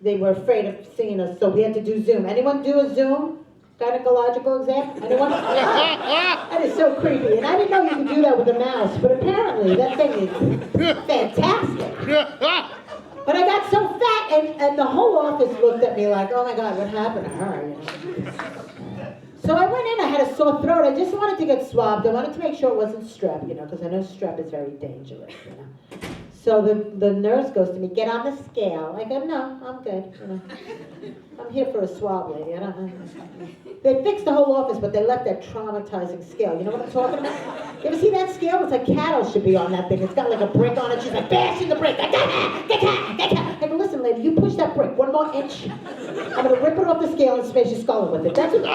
They were afraid of seeing us, so we had to do Zoom. Anyone do a Zoom gynecological exam? Anyone? That is so creepy, and I didn't know you could do that with a mouse, but apparently that thing is fantastic. But I got so fat, and the whole office looked at me like, oh my God, what happened to her? So I went in, I had a sore throat. I just wanted to get swabbed. I wanted to make sure it wasn't strep, because I know strep is very dangerous, So the nurse goes to me, get on the scale. I go, no, I'm good, I'm here for a swab, lady. They fixed the whole office, but they left that traumatizing scale. You know what I'm talking about? You ever see that scale? It's like cattle should be on that thing. It's got like a brick on it. She's like, bashing the brick. I go, listen, lady, you push that brick 1 more inch. I'm going to rip it off the scale and smash your skull with it. That's what,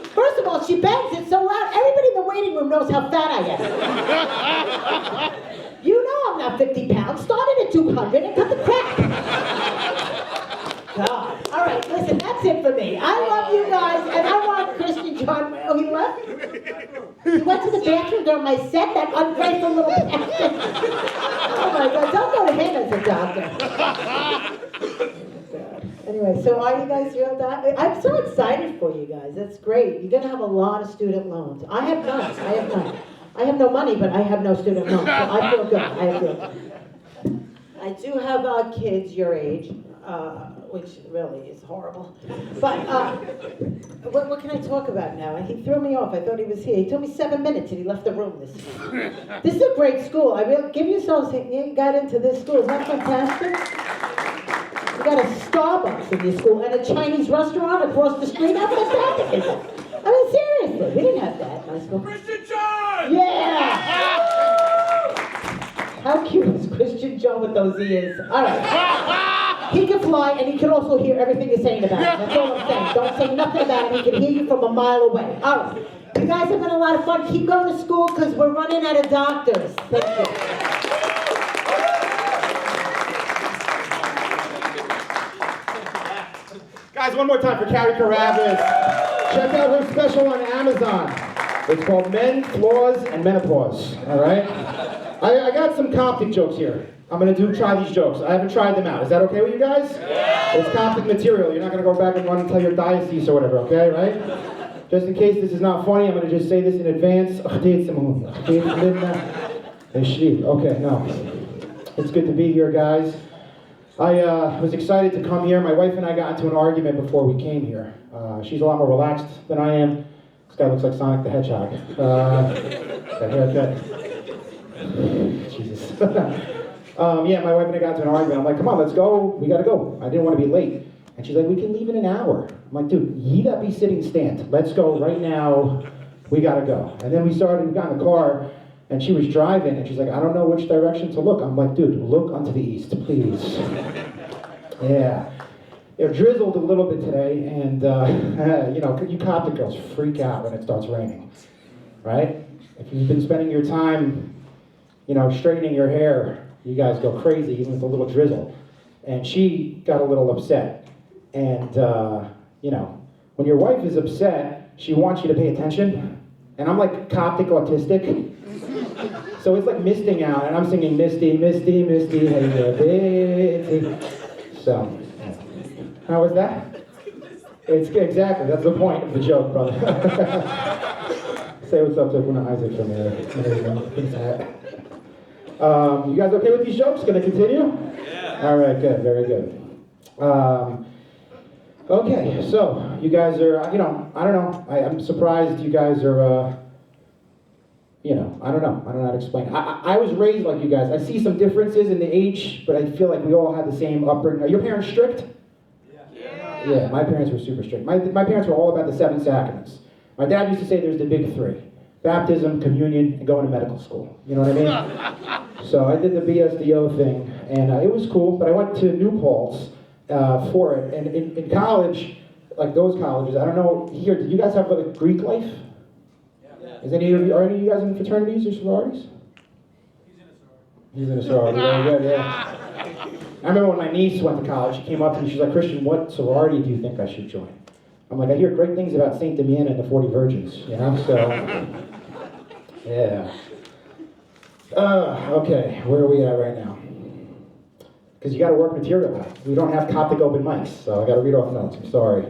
first of all, she bangs it so loud, everybody in the waiting room knows how fat I am. You know I'm not 50 pounds. Started at 200 and cut the crap. God. All right, listen, that's it for me. I love you guys, and I want Christian John. Oh, he left? He went to the bathroom during my set, that ungrateful little bastard. Oh my God, don't go to him as a doctor. Anyway, so are you guys real doctors? I'm so excited for you guys. That's great. You're going to have a lot of student loans. I have none. I have no money, but I have no student loans, so I feel good. I do have kids your age, which really is horrible. But what can I talk about now? He threw me off. I thought he was here. He told me 7 minutes and he left the room this time. This is a great school. I really give yourselves, you got into this school. Isn't that fantastic? You got a Starbucks in your school and a Chinese restaurant across the street. How fantastic is that? I mean, seriously, we didn't have that in my school. Christian John! Yeah! How cute is Christian Joe with those ears? All right. He can fly, and he can also hear everything you're saying about him. That's all I'm saying. Don't say nothing about him. He can hear you from a mile away. All right. You guys have been a lot of fun. Keep going to school, because we're running out of doctors. Thank you. Guys, one more time for Carrie Carabas. Check out her special on Amazon. It's called Men, Flaws, and Menopause. All right? I got some Coptic jokes here. I'm going to try these jokes. I haven't tried them out. Is that okay with you guys? Yeah. It's Coptic material. You're not going to go back and run and tell your diocese or whatever, okay? Right? Just in case this is not funny, I'm going to just say this in advance. Okay, no. It's good to be here, guys. I was excited to come here. My wife and I got into an argument before we came here. She's a lot more relaxed than I am. This guy looks like Sonic the Hedgehog. That haircut. Jesus. Yeah, my wife and I got into an argument. I'm like, come on, let's go. We gotta go. I didn't want to be late. And she's like, we can leave in an hour. I'm like, dude, ye that be sitting stand. Let's go right now. We gotta go. And then we got in the car, and she was driving, and she's like, I don't know which direction to look. I'm like, dude, look unto the east, please. Yeah. It drizzled a little bit today, and you know, you Coptic girls freak out when it starts raining, right? If you've been spending your time, you know, straightening your hair, you guys go crazy even with a little drizzle. And she got a little upset. And, you know, when your wife is upset, she wants you to pay attention. And I'm like Coptic autistic. So it's like misting out, and I'm singing Misty, Misty, Misty, hey, Misty. So, how was that? It's exactly, that's the point of the joke, brother. Say what's up to Abuna Isaac from there. You guys okay with these jokes? Gonna continue? Yeah. All right, good, very good. Okay, so you guys are, you know, I don't know. I'm surprised you guys are, you know, I don't know how to explain. I was raised like you guys. I see some differences in the age, but I feel like we all had the same upbringing. Are your parents strict? Yeah. Yeah, my parents were super strict. My parents were all about the 7 sacraments. My dad used to say there's the big 3. Baptism, communion, and going to medical school. You know what I mean? So I did the BSDO thing, and it was cool, but I went to New Paltz for it. And in college, like those colleges, I don't know, here, did you guys have like a Greek life? Yeah. Are any of you guys in fraternities or sororities? He's in a sorority. Very good, yeah. I remember when my niece went to college, she came up to me, she's like, Christian, what sorority do you think I should join? I'm like, I hear great things about St. Damian and the 40 Virgins, you know, so, yeah. Okay, where are we at right now? Because you got to work material out. We don't have Coptic open mics, so I got to read off notes, I'm sorry.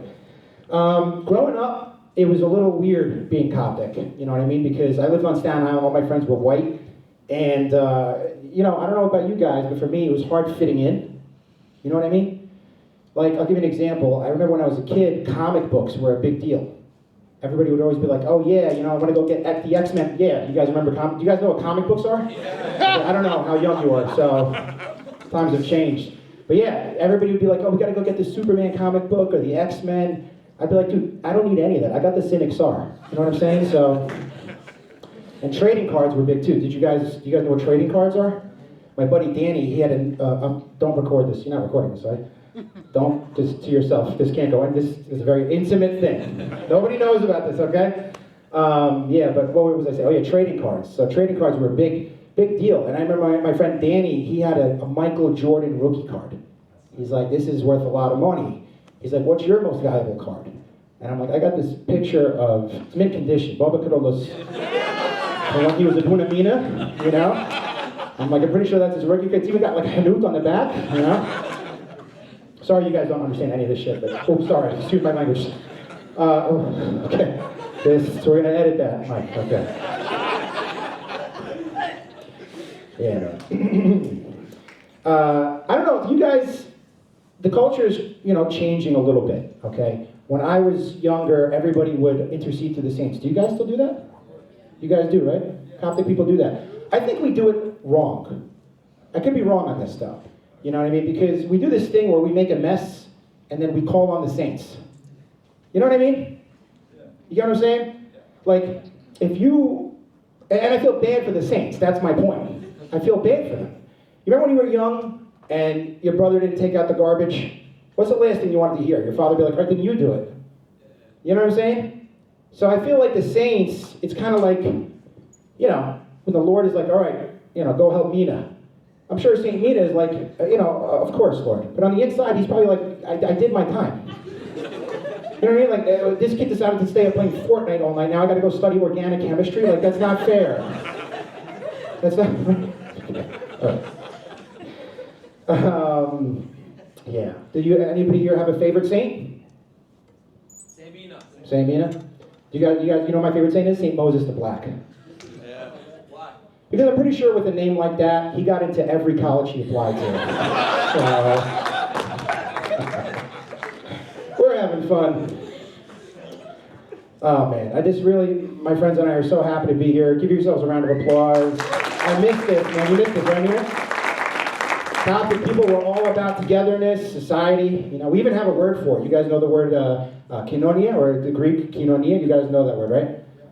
Growing up, it was a little weird being Coptic, you know what I mean? Because I lived on Staten Island, all my friends were white, and, you know, I don't know about you guys, but for me, it was hard fitting in, you know what I mean? Like, I'll give you an example. I remember when I was a kid, comic books were a big deal. Everybody would always be like, oh yeah, you know, I want to go get the X-Men. Yeah, you guys remember do you guys know what comic books are? Yeah. I don't know how young you are, so times have changed. But yeah, everybody would be like, oh, we got to go get the Superman comic book or the X-Men. I'd be like, dude, I don't need any of that. I got the Cynic Sar. You know what I'm saying? So, and trading cards were big too. Do you guys know what trading cards are? My buddy Danny, he had don't record this. You're not recording this, right? Don't, just to yourself, this can't go in. This is a very intimate thing. Nobody knows about this, okay? Yeah, but what was I saying? Oh yeah, trading cards. So trading cards were a big deal. And I remember my friend Danny, he had a Michael Jordan rookie card. He's like, this is worth a lot of money. He's like, what's your most valuable card? And I'm like, I got this picture of, it's mint condition, Boba Carolas, when he was a Bunamina, you know? I'm like, I'm pretty sure that's his rookie card. It's even got like Hanut on the back, you know? Sorry you guys don't understand any of this shit, but, oh, sorry, excuse my language. Okay, so we're gonna edit that, Mike, okay. Yeah. I don't know, you guys, the culture is, you know, changing a little bit, okay? When I was younger, everybody would intercede to the saints. Do you guys still do that? You guys do, right? Coptic people do that. I think we do it wrong. I could be wrong on this stuff. You know what I mean? Because we do this thing where we make a mess and then we call on the saints. You know what I mean? You get what I'm saying? Like, if you, and I feel bad for the saints, that's my point. I feel bad for them. You remember when you were young and your brother didn't take out the garbage? What's the last thing you wanted to hear? Your father be like, all right, then you do it. You know what I'm saying? So I feel like the saints, it's kind of like, you know, when the Lord is like, all right, you know, go help Mina. I'm sure St. Mina is like, you know, of course, Lord. But on the inside, he's probably like, I did my time. You know what I mean? Like, this kid decided to stay up playing Fortnite all night. Now I got to go study organic chemistry. Like, that's not fair. That's not. Yeah. Do anybody here have a favorite saint? Saint Mina. Saint Mina. You guys, you know what my favorite saint is? Saint Moses the Black. Yeah. Why? Because I'm pretty sure with a name like that, he got into every college he applied to. We're having fun. Oh man, I just really, my friends and I are so happy to be here. Give yourselves a round of applause. I missed this, man. You missed this, right, Nina? Coptic people were all about togetherness, society. You know, we even have a word for it. You guys know the word koinonia, or the Greek koinonia. You guys know that word, right?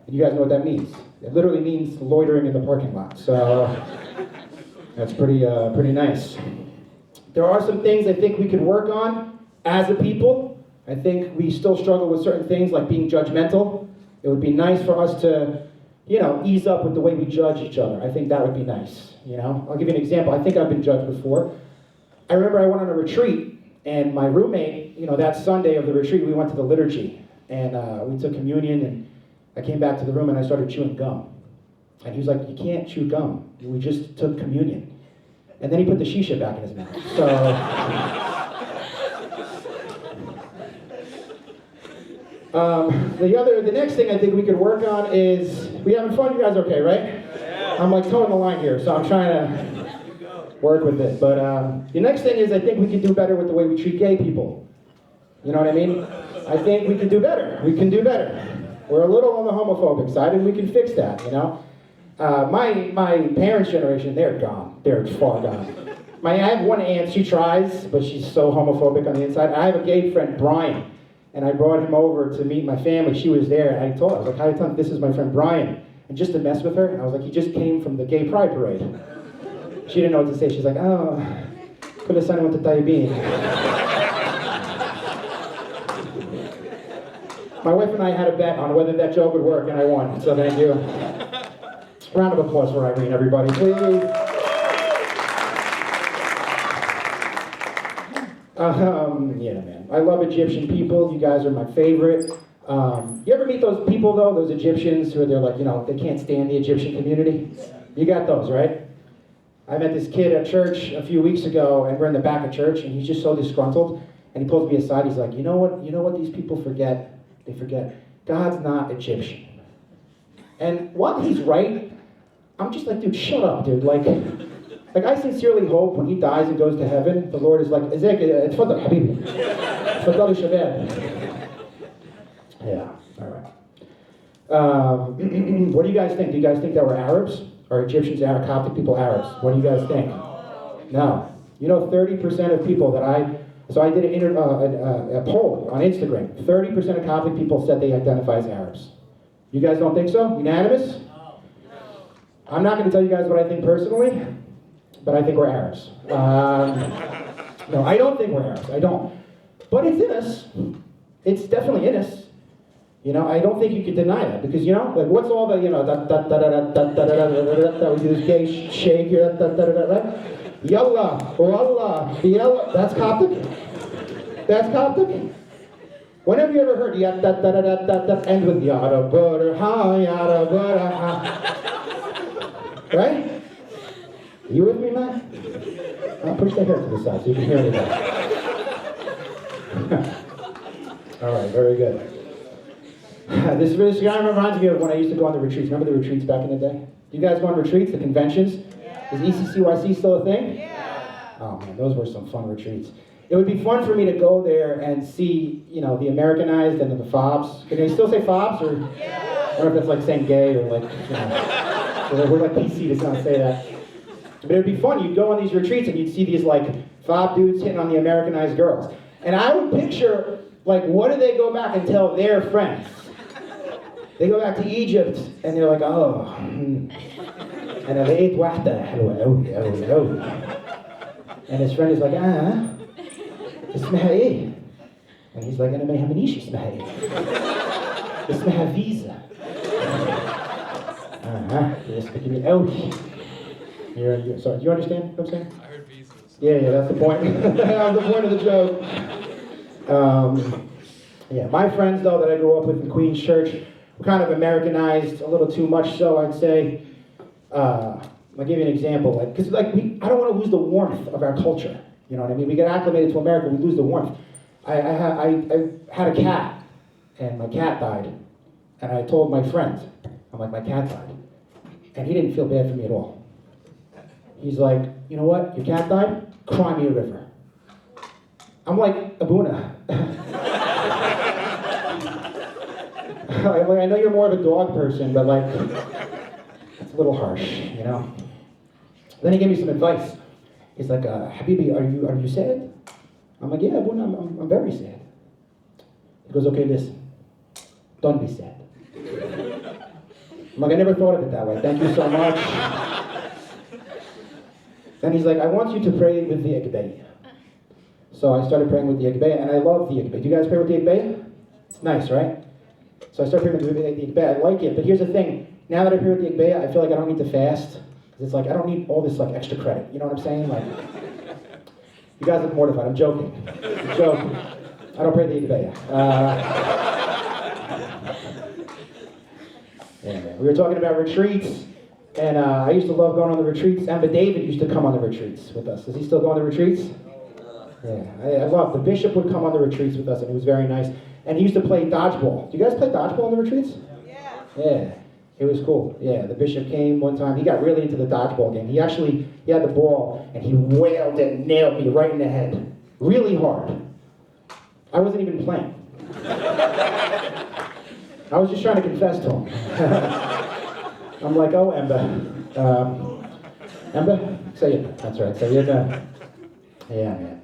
And you guys know what that means. It literally means loitering in the parking lot. So that's pretty nice. There are some things I think we could work on as a people. I think we still struggle with certain things like being judgmental. It would be nice for us to, you know, ease up with the way we judge each other. I think that would be nice. You know, I'll give you an example. I think I've been judged before. I remember I went on a retreat, and my roommate, you know, that Sunday of the retreat, we went to the liturgy, and we took communion, and I came back to the room and I started chewing gum. And he was like, you can't chew gum. We just took communion. And then he put the shisha back in his mouth. So, the next thing I think we could work on is, we having fun? You guys okay, right? I'm like towing the line here, so I'm trying to work with it. But the next thing is I think we could do better with the way we treat gay people. You know what I mean? I think we can do better. We can do better. We're a little on the homophobic side, and we can fix that, you know? My parents' generation, they're gone. They're far gone. I have one aunt, she tries, but she's so homophobic on the inside. I have a gay friend, Brian, and I brought him over to meet my family. She was there, and I told her, I was like, hi, Tom, this is my friend Brian. And just to mess with her, I was like, he just came from the gay pride parade. She didn't know what to say. She's like, oh, kulle sana mo tayo. My wife and I had a bet on whether that joke would work, and I won, so thank you. Round of applause for Irene, everybody, please. Yeah, man. I love Egyptian people. You guys are my favorite. You ever meet those people, though, those Egyptians who are, they're like, you know, they can't stand the Egyptian community? You got those, right? I met this kid at church a few weeks ago, and we're in the back of church, and he's just so disgruntled, and he pulls me aside. He's like, you know what these people forget? They forget God's not Egyptian. And while he's right, I'm just like, dude, shut up, dude. Like I sincerely hope when he dies and goes to heaven, the Lord is like, اتفضل حبيبي. اتفضل شباب. Yeah, all right. What do you guys think? Do you guys think that we're Arabs? Or Egyptians, Coptic people, Arabs? What do you guys think? No. You know, 30% of people that I did a poll on Instagram. 30% of Coptic people said they identify as Arabs. You guys don't think so? Unanimous? I'm not going to tell you guys what I think personally, but I think we're Arabs. No, I don't think we're Arabs. I don't. But it's in us. It's definitely in us. You know, I don't think you can deny that, because, you know, like, what's all the, you know, that we do this gay shake here, right? Yalla, wallah, yalla, that's Coptic? That's Coptic? When have you ever heard end with yada butter ha, yada butter ha? Right? You with me, man? I'll push the hair to the side so you can hear me better. All right, very good. This guy reminds me of when I used to go on the retreats. Remember the retreats back in the day? You guys go on retreats, the conventions? Yeah. Is ECCYC still a thing? Yeah. Oh man, those were some fun retreats. It would be fun for me to go there and see, you know, the Americanized and then the fobs. Can they still say fobs? Or, yeah. I don't know if that's like saying gay or like, you know, we're like PC to not say that. But it would be fun. You'd go on these retreats and you'd see these like fob dudes hitting on the Americanized girls. And I would picture, like, what do they go back and tell their friends? They go back to Egypt, and they're like, oh, أنا لقيت واحدة حلوة أوي أوي أوي. And his friend is like, اسمها إيه؟ And he's like, أنا ما يهمنيش اسمها إيه. اسمها فيزا. You're speaking أوي. Sorry, do you understand what I'm saying? I heard visas. Yeah, that's the point. That was the point of the joke. Yeah, my friends, though, that I grew up with in Queens Church were kind of Americanized a little too much so, I'd say. I'll give you an example. Because I don't want to lose the warmth of our culture. You know what I mean? We get acclimated to America, we lose the warmth. I had a cat, and my cat died. And I told my friend, I'm like, my cat died. And he didn't feel bad for me at all. He's like, you know what? Your cat died? Cry me a river. I'm like, Abuna. I know you're more of a dog person, but like, it's a little harsh, you know? Then he gave me some advice. He's like, Habibi, are you sad? I'm like, yeah, Abuna, I'm very sad. He goes, okay, listen, don't be sad. I'm like, I never thought of it that way. Thank you so much. Then he's like, I want you to pray with the Ekbey. So I started praying with the Ekbey, and I love the Ekbey. Do you guys pray with the Ekbey? It's nice, right? So I started praying with the Ekbey. I like it, but here's the thing. Now that I pray with the Ekbey, I feel like I don't need to fast. Because it's like, I don't need all this like extra credit. You know what I'm saying? Like, you guys look mortified. I'm joking. I'm joking. I don't pray the Ekbey. Yeah, we were talking about retreats. And I used to love going on the retreats. Amber David used to come on the retreats with us. Does he still go on the retreats? Yeah, I love. The bishop would come on the retreats with us, and it was very nice. And he used to play dodgeball. Do you guys play dodgeball on the retreats? Yeah. Yeah, it was cool. Yeah, the bishop came one time. He got really into the dodgeball game. He had the ball, and he wailed and nailed me right in the head. Really hard. I wasn't even playing. I was just trying to confess to him. I'm like, oh, Ember, say it. That's right, say it. Yeah, man.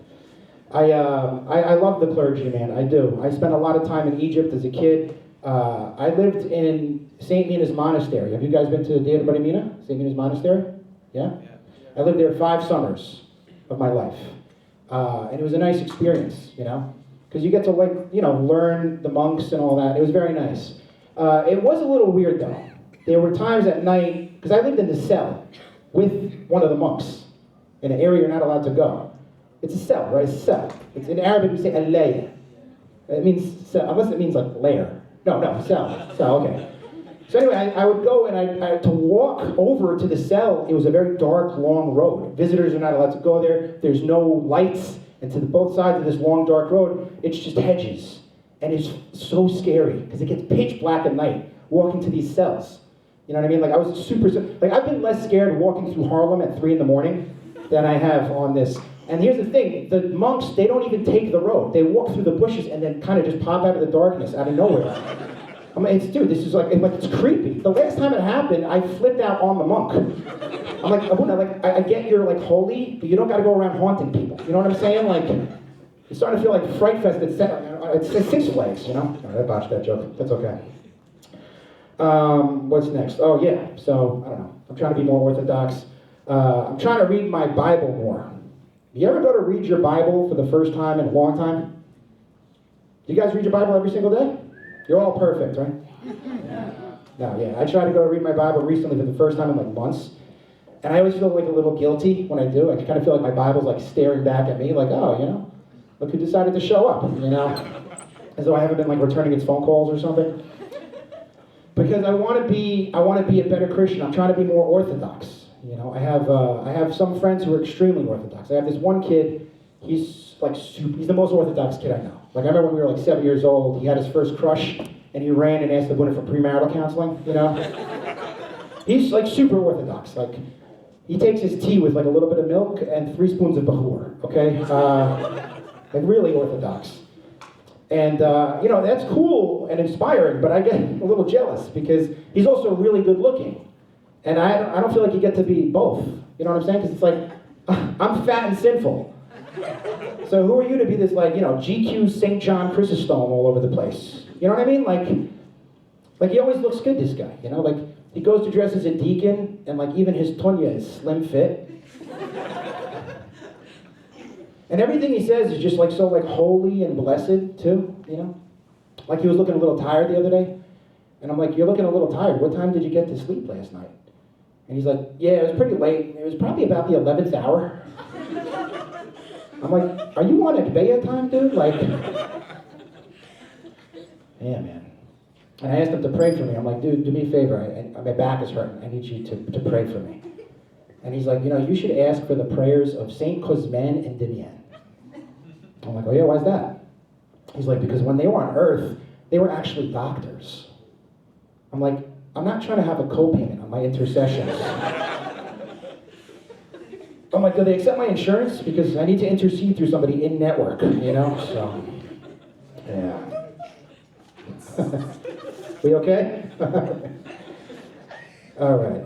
I love the clergy, man. I do. I spent a lot of time in Egypt as a kid. I lived in St. Mina's Monastery. Have you guys been to Deir Bari Mina? St. Mina's Monastery? Yeah? I lived there 5 summers of my life. And it was a nice experience, you know? Because you get to, like, you know, learn the monks and all that. It was very nice. It was a little weird, though. There were times at night, because I lived in the cell with one of the monks in an area you're not allowed to go. It's a cell, right? It's a cell. It's, in Arabic, we say al-layl. It means cell, unless it means like lair. No, cell. Cell, okay. So anyway, I would go and I to walk over to the cell, it was a very dark, long road. Visitors are not allowed to go there. There's no lights. And to both sides of this long, dark road, it's just hedges. And it's so scary, because it gets pitch black at night, walking to these cells. You know what I mean? Like, I was like, I've been less scared walking through Harlem at 3 in the morning than I have on this. And here's the thing, the monks, they don't even take the road. They walk through the bushes and then kind of just pop out of the darkness, out of nowhere. I mean, dude, this is like it's creepy. The last time it happened, I flipped out on the monk. I'm like, Abuna, I get you're like holy, but you don't got to go around haunting people. You know what I'm saying? Like, it's starting to feel like Fright Fest at Six Flags, you know? All right, I botched that joke. That's okay. What's next? Oh, yeah. So, I don't know. I'm trying to be more orthodox. I'm trying to read my Bible more. You ever go to read your Bible for the first time in a long time? Do you guys read your Bible every single day? You're all perfect, right? No, yeah. I tried to go read my Bible recently for the first time in like months. And I always feel like a little guilty when I do. I kind of feel like my Bible's like staring back at me like, oh, you know, look who decided to show up, you know? As though I haven't been like returning its phone calls or something. Because I want to be a better Christian. I'm trying to be more orthodox. You know, I have some friends who are extremely orthodox. I have this one kid, he's the most orthodox kid I know. Like, I remember when we were like 7 years old, he had his first crush, and he ran and asked the woman for premarital counseling, you know? He's like super orthodox. Like, he takes his tea with like a little bit of milk and 3 spoons of bahur, okay? Like, really orthodox. And, you know, that's cool and inspiring, but I get a little jealous because he's also really good looking. And I don't feel like you get to be both. You know what I'm saying? Because it's like, I'm fat and sinful. So who are you to be this, like, you know, GQ St. John Chrysostom all over the place? You know what I mean? Like he always looks good, this guy. You know, like, He goes to dress as a deacon, and like even his tonya is slim fit. And everything he says is just like so like holy and blessed too, you know? Like he was looking a little tired the other day. And I'm like, you're looking a little tired. What time did you get to sleep last night? And he's like, yeah, it was pretty late. It was probably about the 11th hour. I'm like, are you on Ekbeya time, dude? Like, yeah, man. And I asked him to pray for me. I'm like, dude, do me a favor. My back is hurting. I need you to pray for me. And he's like, you know, you should ask for the prayers of Saint Cosmin and Damian. I'm like, oh yeah, why's that? He's like, because when they were on Earth, they were actually doctors. I'm like, I'm not trying to have a co-payment on my intercessions. I'm like, do they accept my insurance? Because I need to intercede through somebody in network, you know? So, yeah. We okay? All right.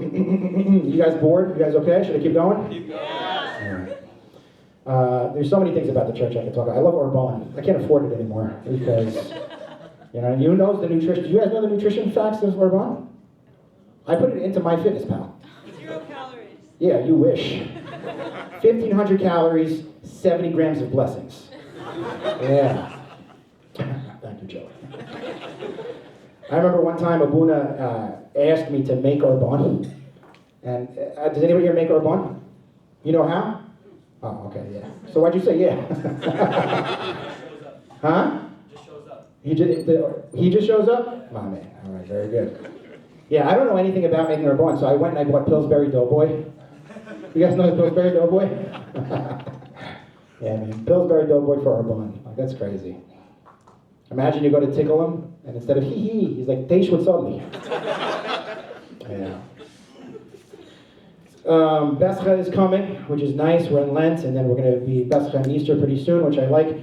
You guys bored? You guys okay? Should I keep going? Keep going. There's so many things about the church I can talk about. I love Orban. I can't afford it anymore because, you know, you knows the nutrition. Do you guys know the nutrition facts of Orban? I put it into MyFitnessPal. 0 calories. Yeah, you wish. 1,500 calories, 70 grams of blessings. Yeah. Thank you, Joey. I remember one time Abuna asked me to make Orban. And does anybody here make Orban? You know how? Oh, okay, yeah. So why'd you say yeah? Huh? Just shows up. He just shows up? Oh, man. All right, very good. Yeah, I don't know anything about making Orban, so I went and I bought Pillsbury Doughboy. You guys know the Pillsbury Doughboy? Yeah, man. Pillsbury Doughboy for Orban. Like, that's crazy. Imagine you go to tickle him, and instead of hee, he's like, Teish what's up me. Yeah. Pesach is coming, which is nice. We're in Lent, and then we're going to be Pesach and Easter pretty soon, which I like.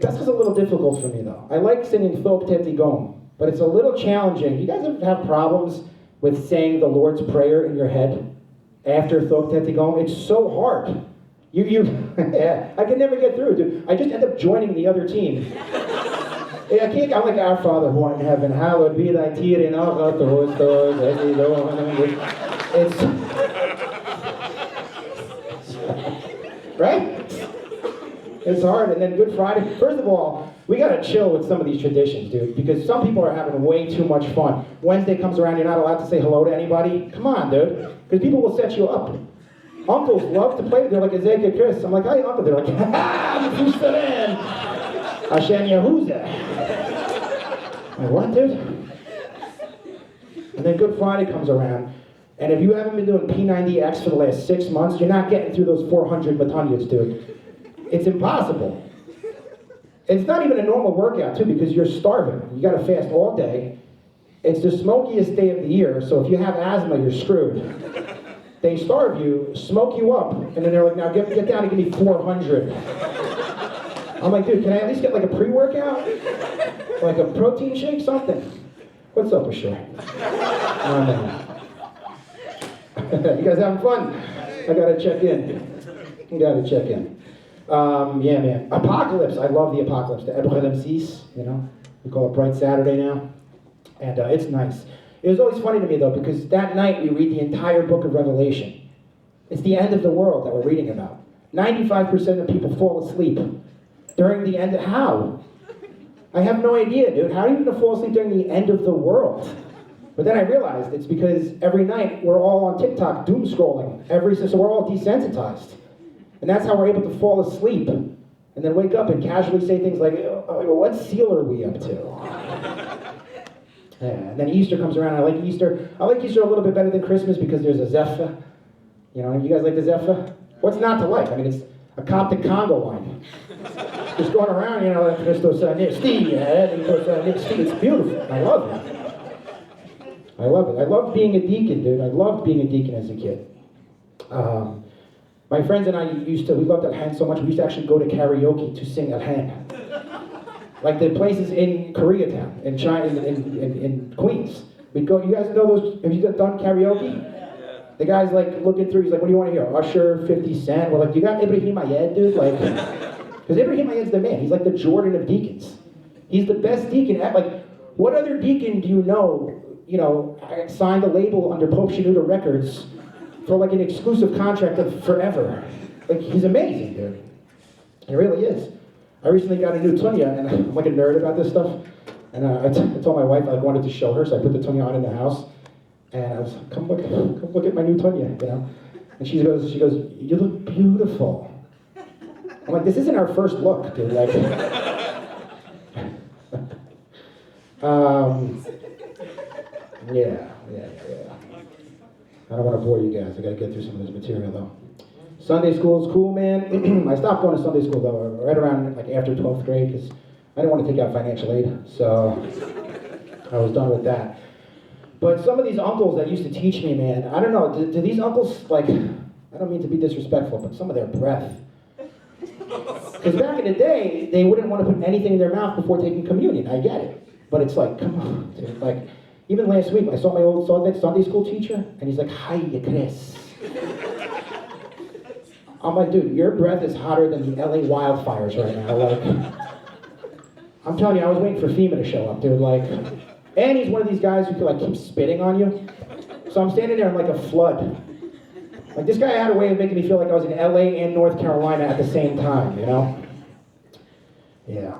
Pesach is a little difficult for me, though. I like singing Thok Teti Gom, but it's a little challenging. You guys have problems with saying the Lord's Prayer in your head after Thok Teti Gom? It's so hard. Yeah, I can never get through, dude. I just end up joining the other team. I can't. I'm like, Our Father who art in heaven, hallowed be thy name. It's right. It's hard. And then Good Friday. First of all, we gotta chill with some of these traditions, dude, because some people are having way too much fun. Wednesday comes around, you're not allowed to say hello to anybody. Come on, dude, because people will set you up. Uncles love to play. They're like, Ezekiel Chris. I'm like, hi, uncle. They're like, Fustaran. Hashem Yahuza. Like, what, dude? And then Good Friday comes around, and if you haven't been doing P90X for the last 6 months, you're not getting through those 400 batanyas, dude. It's impossible. It's not even a normal workout, too, because you're starving. You gotta fast all day. It's the smokiest day of the year, so if you have asthma, you're screwed. They starve you, smoke you up, and then they're like, now get down and give me 400. I'm like, dude, can I at least get like a pre-workout? Like a protein shake, something? What's up, Ashur? Oh, man. You guys having fun? I gotta check in. Yeah, man. Apocalypse. I love the apocalypse. The Ebrahim Sis, you know. We call it Bright Saturday now. And it's nice. It was always funny to me, though, because that night we read the entire book of Revelation. It's the end of the world that we're reading about. 95% of people fall asleep during the end. How? I have no idea, dude. How are you going to fall asleep during the end of the world? But then I realized it's because every night we're all on TikTok doom scrolling. So we're all desensitized. And that's how we're able to fall asleep and then wake up and casually say things like, oh, what seal are we up to? Yeah, and then Easter comes around. I like Easter. I like Easter a little bit better than Christmas because there's a Zephyr. You know, you guys like the Zephyr? What's not to like? I mean, it's a Coptic Congo wine. Just going around, you know, like Christos Nifty, it's beautiful. I love it. I love it. I loved being a deacon, dude. I loved being a deacon as a kid. My friends and I we loved Alhan so much, we used to actually go to karaoke to sing Alhan. Like the places in Koreatown, in China, in Queens. We'd go, you guys know those, have you done karaoke? The guy's like looking through, he's like, what do you want to hear? Usher, 50 Cent? We're like, you got Ibrahim Ayed, dude? Like, because Ibrahim Ayed's the man. He's like the Jordan of deacons. He's the best deacon. Like, what other deacon do you know, I signed a label under Pope Shenouda Records for like an exclusive contract of forever. Like, he's amazing, dude. He really is. I recently got a new tunya, and I'm like a nerd about this stuff. And I told my wife I wanted to show her, so I put the tunya on in the house. And I was like, come look at my new tunya, And she goes, you look beautiful. I'm like, this isn't our first look, dude. Like, yeah. I don't want to bore you guys. I got to get through some of this material, though. Sunday school is cool, man. I stopped going to Sunday school, though, right around like after 12th grade, because I didn't want to take out financial aid, so I was done with that. But some of these uncles that used to teach me, man, I don't know, do these uncles, like, I don't mean to be disrespectful, but some of their breath. Because back in the day, they wouldn't want to put anything in their mouth before taking communion. I get it. But it's like, come on, dude. Like, even last week, I saw my old Sunday school teacher, and he's like, "Hiya, Chris." I'm like, dude, your breath is hotter than the LA wildfires right now. Like, I'm telling you, I was waiting for FEMA to show up, dude. Like, and he's one of these guys who can like keep spitting on you. So I'm standing there in like a flood. Like, this guy had a way of making me feel like I was in LA and North Carolina at the same time, Yeah.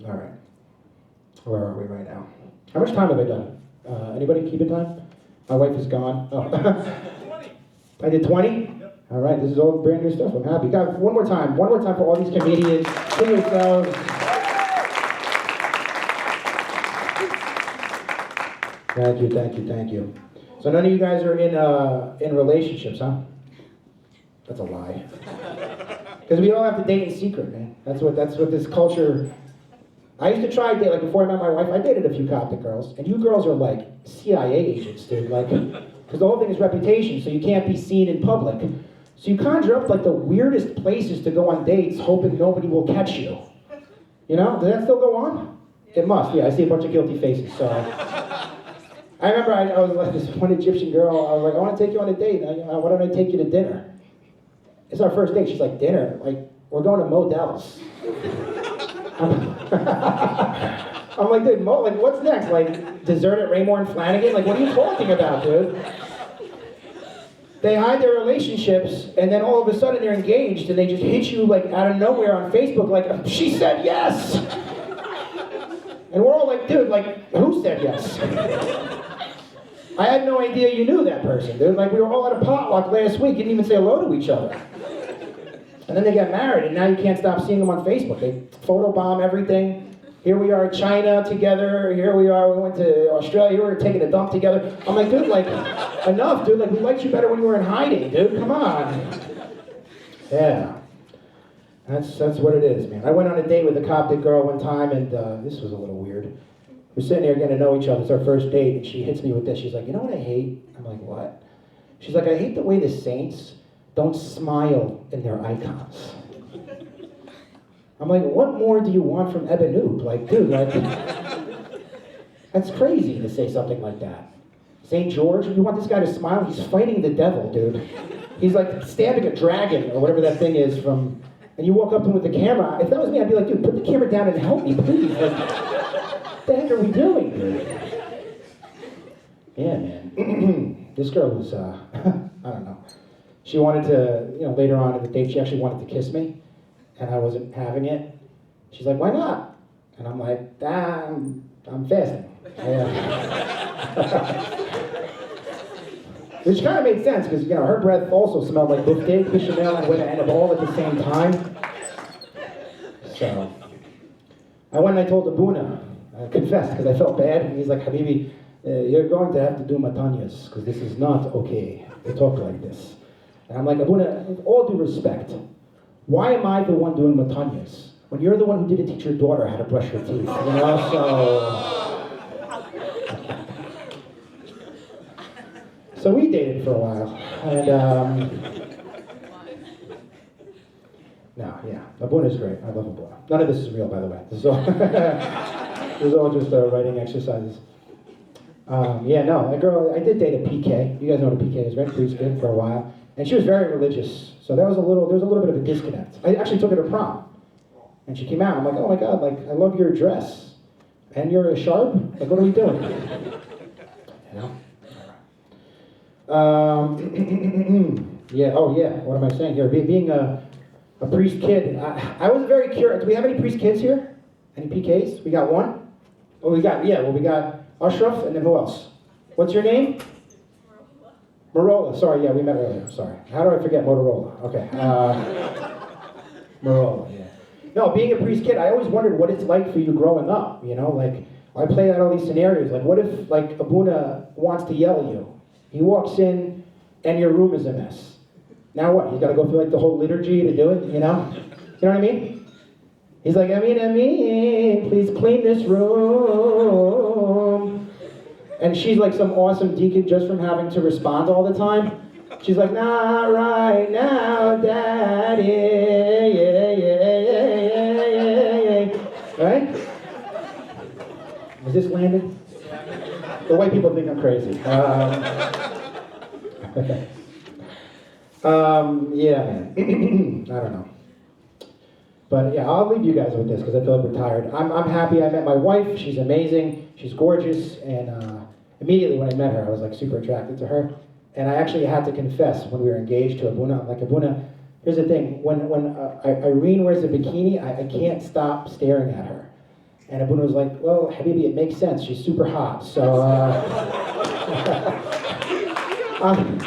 All right. Where are we right now? How much time have I done? Anybody keeping time? My wife is gone. Oh. 20. I did 20? Yep. All right, this is all brand new stuff. I'm happy. Guys, one more time for all these comedians. To yourselves. Thank you. So none of you guys are in relationships, huh? That's a lie. Because we all have to date in secret, man. That's what this culture. I used to try to date, like before I met my wife, I dated a few Coptic girls, and you girls are like CIA agents, dude. Like, because the whole thing is reputation, so you can't be seen in public. So you conjure up like the weirdest places to go on dates, hoping nobody will catch you. Does that still go on? It must. Yeah, I see a bunch of guilty faces. So. I remember I was like this one Egyptian girl, I was like, I want to take you on a date. Why don't I take you to dinner? It's our first date. She's like, dinner? Like, we're going to Modell's. I'm like, dude, like, what's next? Like, dessert at Raymore and Flanagan? Like, what are you talking about, dude? They hide their relationships, and then all of a sudden they're engaged, and they just hit you, like, out of nowhere on Facebook, like, she said yes! And we're all like, dude, like, who said yes? I had no idea you knew that person, dude. Like, we were all at a potluck last week, didn't even say hello to each other. And then they get married, and now you can't stop seeing them on Facebook. They photobomb everything. Here we are in China together. Here we are, we went to Australia. Here we were taking a dump together. I'm like, dude, like, enough, dude. Like, we liked you better when you were in hiding, dude. Come on. Yeah. That's what it is, man. I went on a date with a Coptic girl one time, and this was a little weird. We're sitting there getting to know each other. It's our first date, and she hits me with this. She's like, you know what I hate? I'm like, what? She's like, I hate the way the saints don't smile in their icons. I'm like, what more do you want from Ebenoob? Like, dude, like, that's crazy to say something like that. St. George, you want this guy to smile? He's fighting the devil, dude. He's like stabbing a dragon, or whatever that thing is from, and you walk up to him with the camera. If that was me, I'd be like, dude, put the camera down and help me, please. Like, what the heck are we doing, dude? Yeah, man. This girl was, I don't know. She wanted to, later on in the date, she actually wanted to kiss me, and I wasn't having it. She's like, why not? And I'm like, I'm fasting. Which kind of made sense, because, her breath also smelled like buffet, bechamel, and all at the same time. So, I went and I told Abuna. I confessed, because I felt bad, and he's like, Habibi, you're going to have to do matanyas, because this is not okay to talk like this. And I'm like, Abuna, with all due respect, why am I the one doing matanyas when you're the one who didn't teach your daughter how to brush her teeth? So we dated for a while, and Abuna's great. I love Abuna. None of this is real, by the way. This is all, this is all just writing exercises. That girl, I did date a PK. You guys know what a PK is, right? Priest kid for a while. And she was very religious, so there was a little bit of a disconnect. I actually took her to prom. And she came out, and I'm like, oh my God, like, I love your dress. And you're a sharp? Like, what are we doing? Yeah, oh yeah, what am I saying here? Being a priest kid, I was very curious. Do we have any priest kids here? Any PKs? We got one? Oh, we got Ashraf, and then who else? What's your name? Marola. Sorry, yeah, we met earlier. Sorry. How do I forget Motorola? Okay. Marola, yeah. No, being a priest kid, I always wondered what it's like for you growing up. You know, like, I play out all these scenarios. Like, what if, like, Abuna wants to yell at you? He walks in, and your room is a mess. Now what? He's got to go through, like, the whole liturgy to do it, you know? You know what I mean? He's like, Amin, please clean this room. And she's like some awesome deacon just from having to respond all the time. She's like, not right now, Daddy, yeah. Right? Is this landing? The white people think I'm crazy. Yeah, man. I don't know. But yeah, I'll leave you guys with this because I feel like we're tired. I'm happy I met my wife. She's amazing. She's gorgeous. And immediately when I met her, I was like super attracted to her. And I actually had to confess when we were engaged to Abuna. I'm like, Abuna, here's the thing. When Irene wears a bikini, I can't stop staring at her. And Abuna was like, well, Habibi, it makes sense. She's super hot. So I'm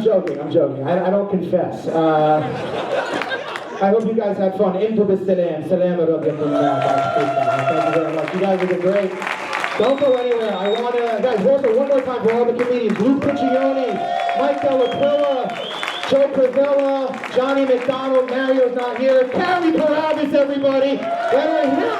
joking. I don't confess. I hope you guys had fun. Thank you very much. You guys have been great. Don't go anywhere. I want to, guys, also one more time for all the comedians. Luke Piccioni, Mike Delaquilla, Joe Cravella, Johnny McDonald, Mario's not here. Carrie Paravis, everybody. Let her hear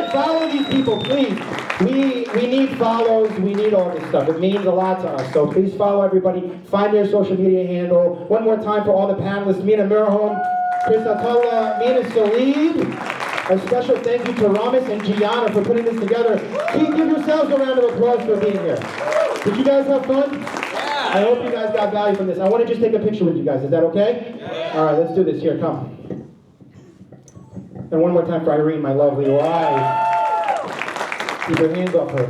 it. Follow these people, please. We need follows. We need all this stuff. It means a lot to us. So please follow everybody. Find their social media handle. One more time for all the panelists. Mina Mirholm, Chris Atala, Mina Salib. A special thank you to Ramis and Gianna for putting this together. Please give yourselves a round of applause for being here. Did you guys have fun? Yeah. I hope you guys got value from this. I want to just take a picture with you guys. Is that okay? Yeah. All right, let's do this. Here, come. And one more time for Irene, my lovely wife. Keep your hands off her.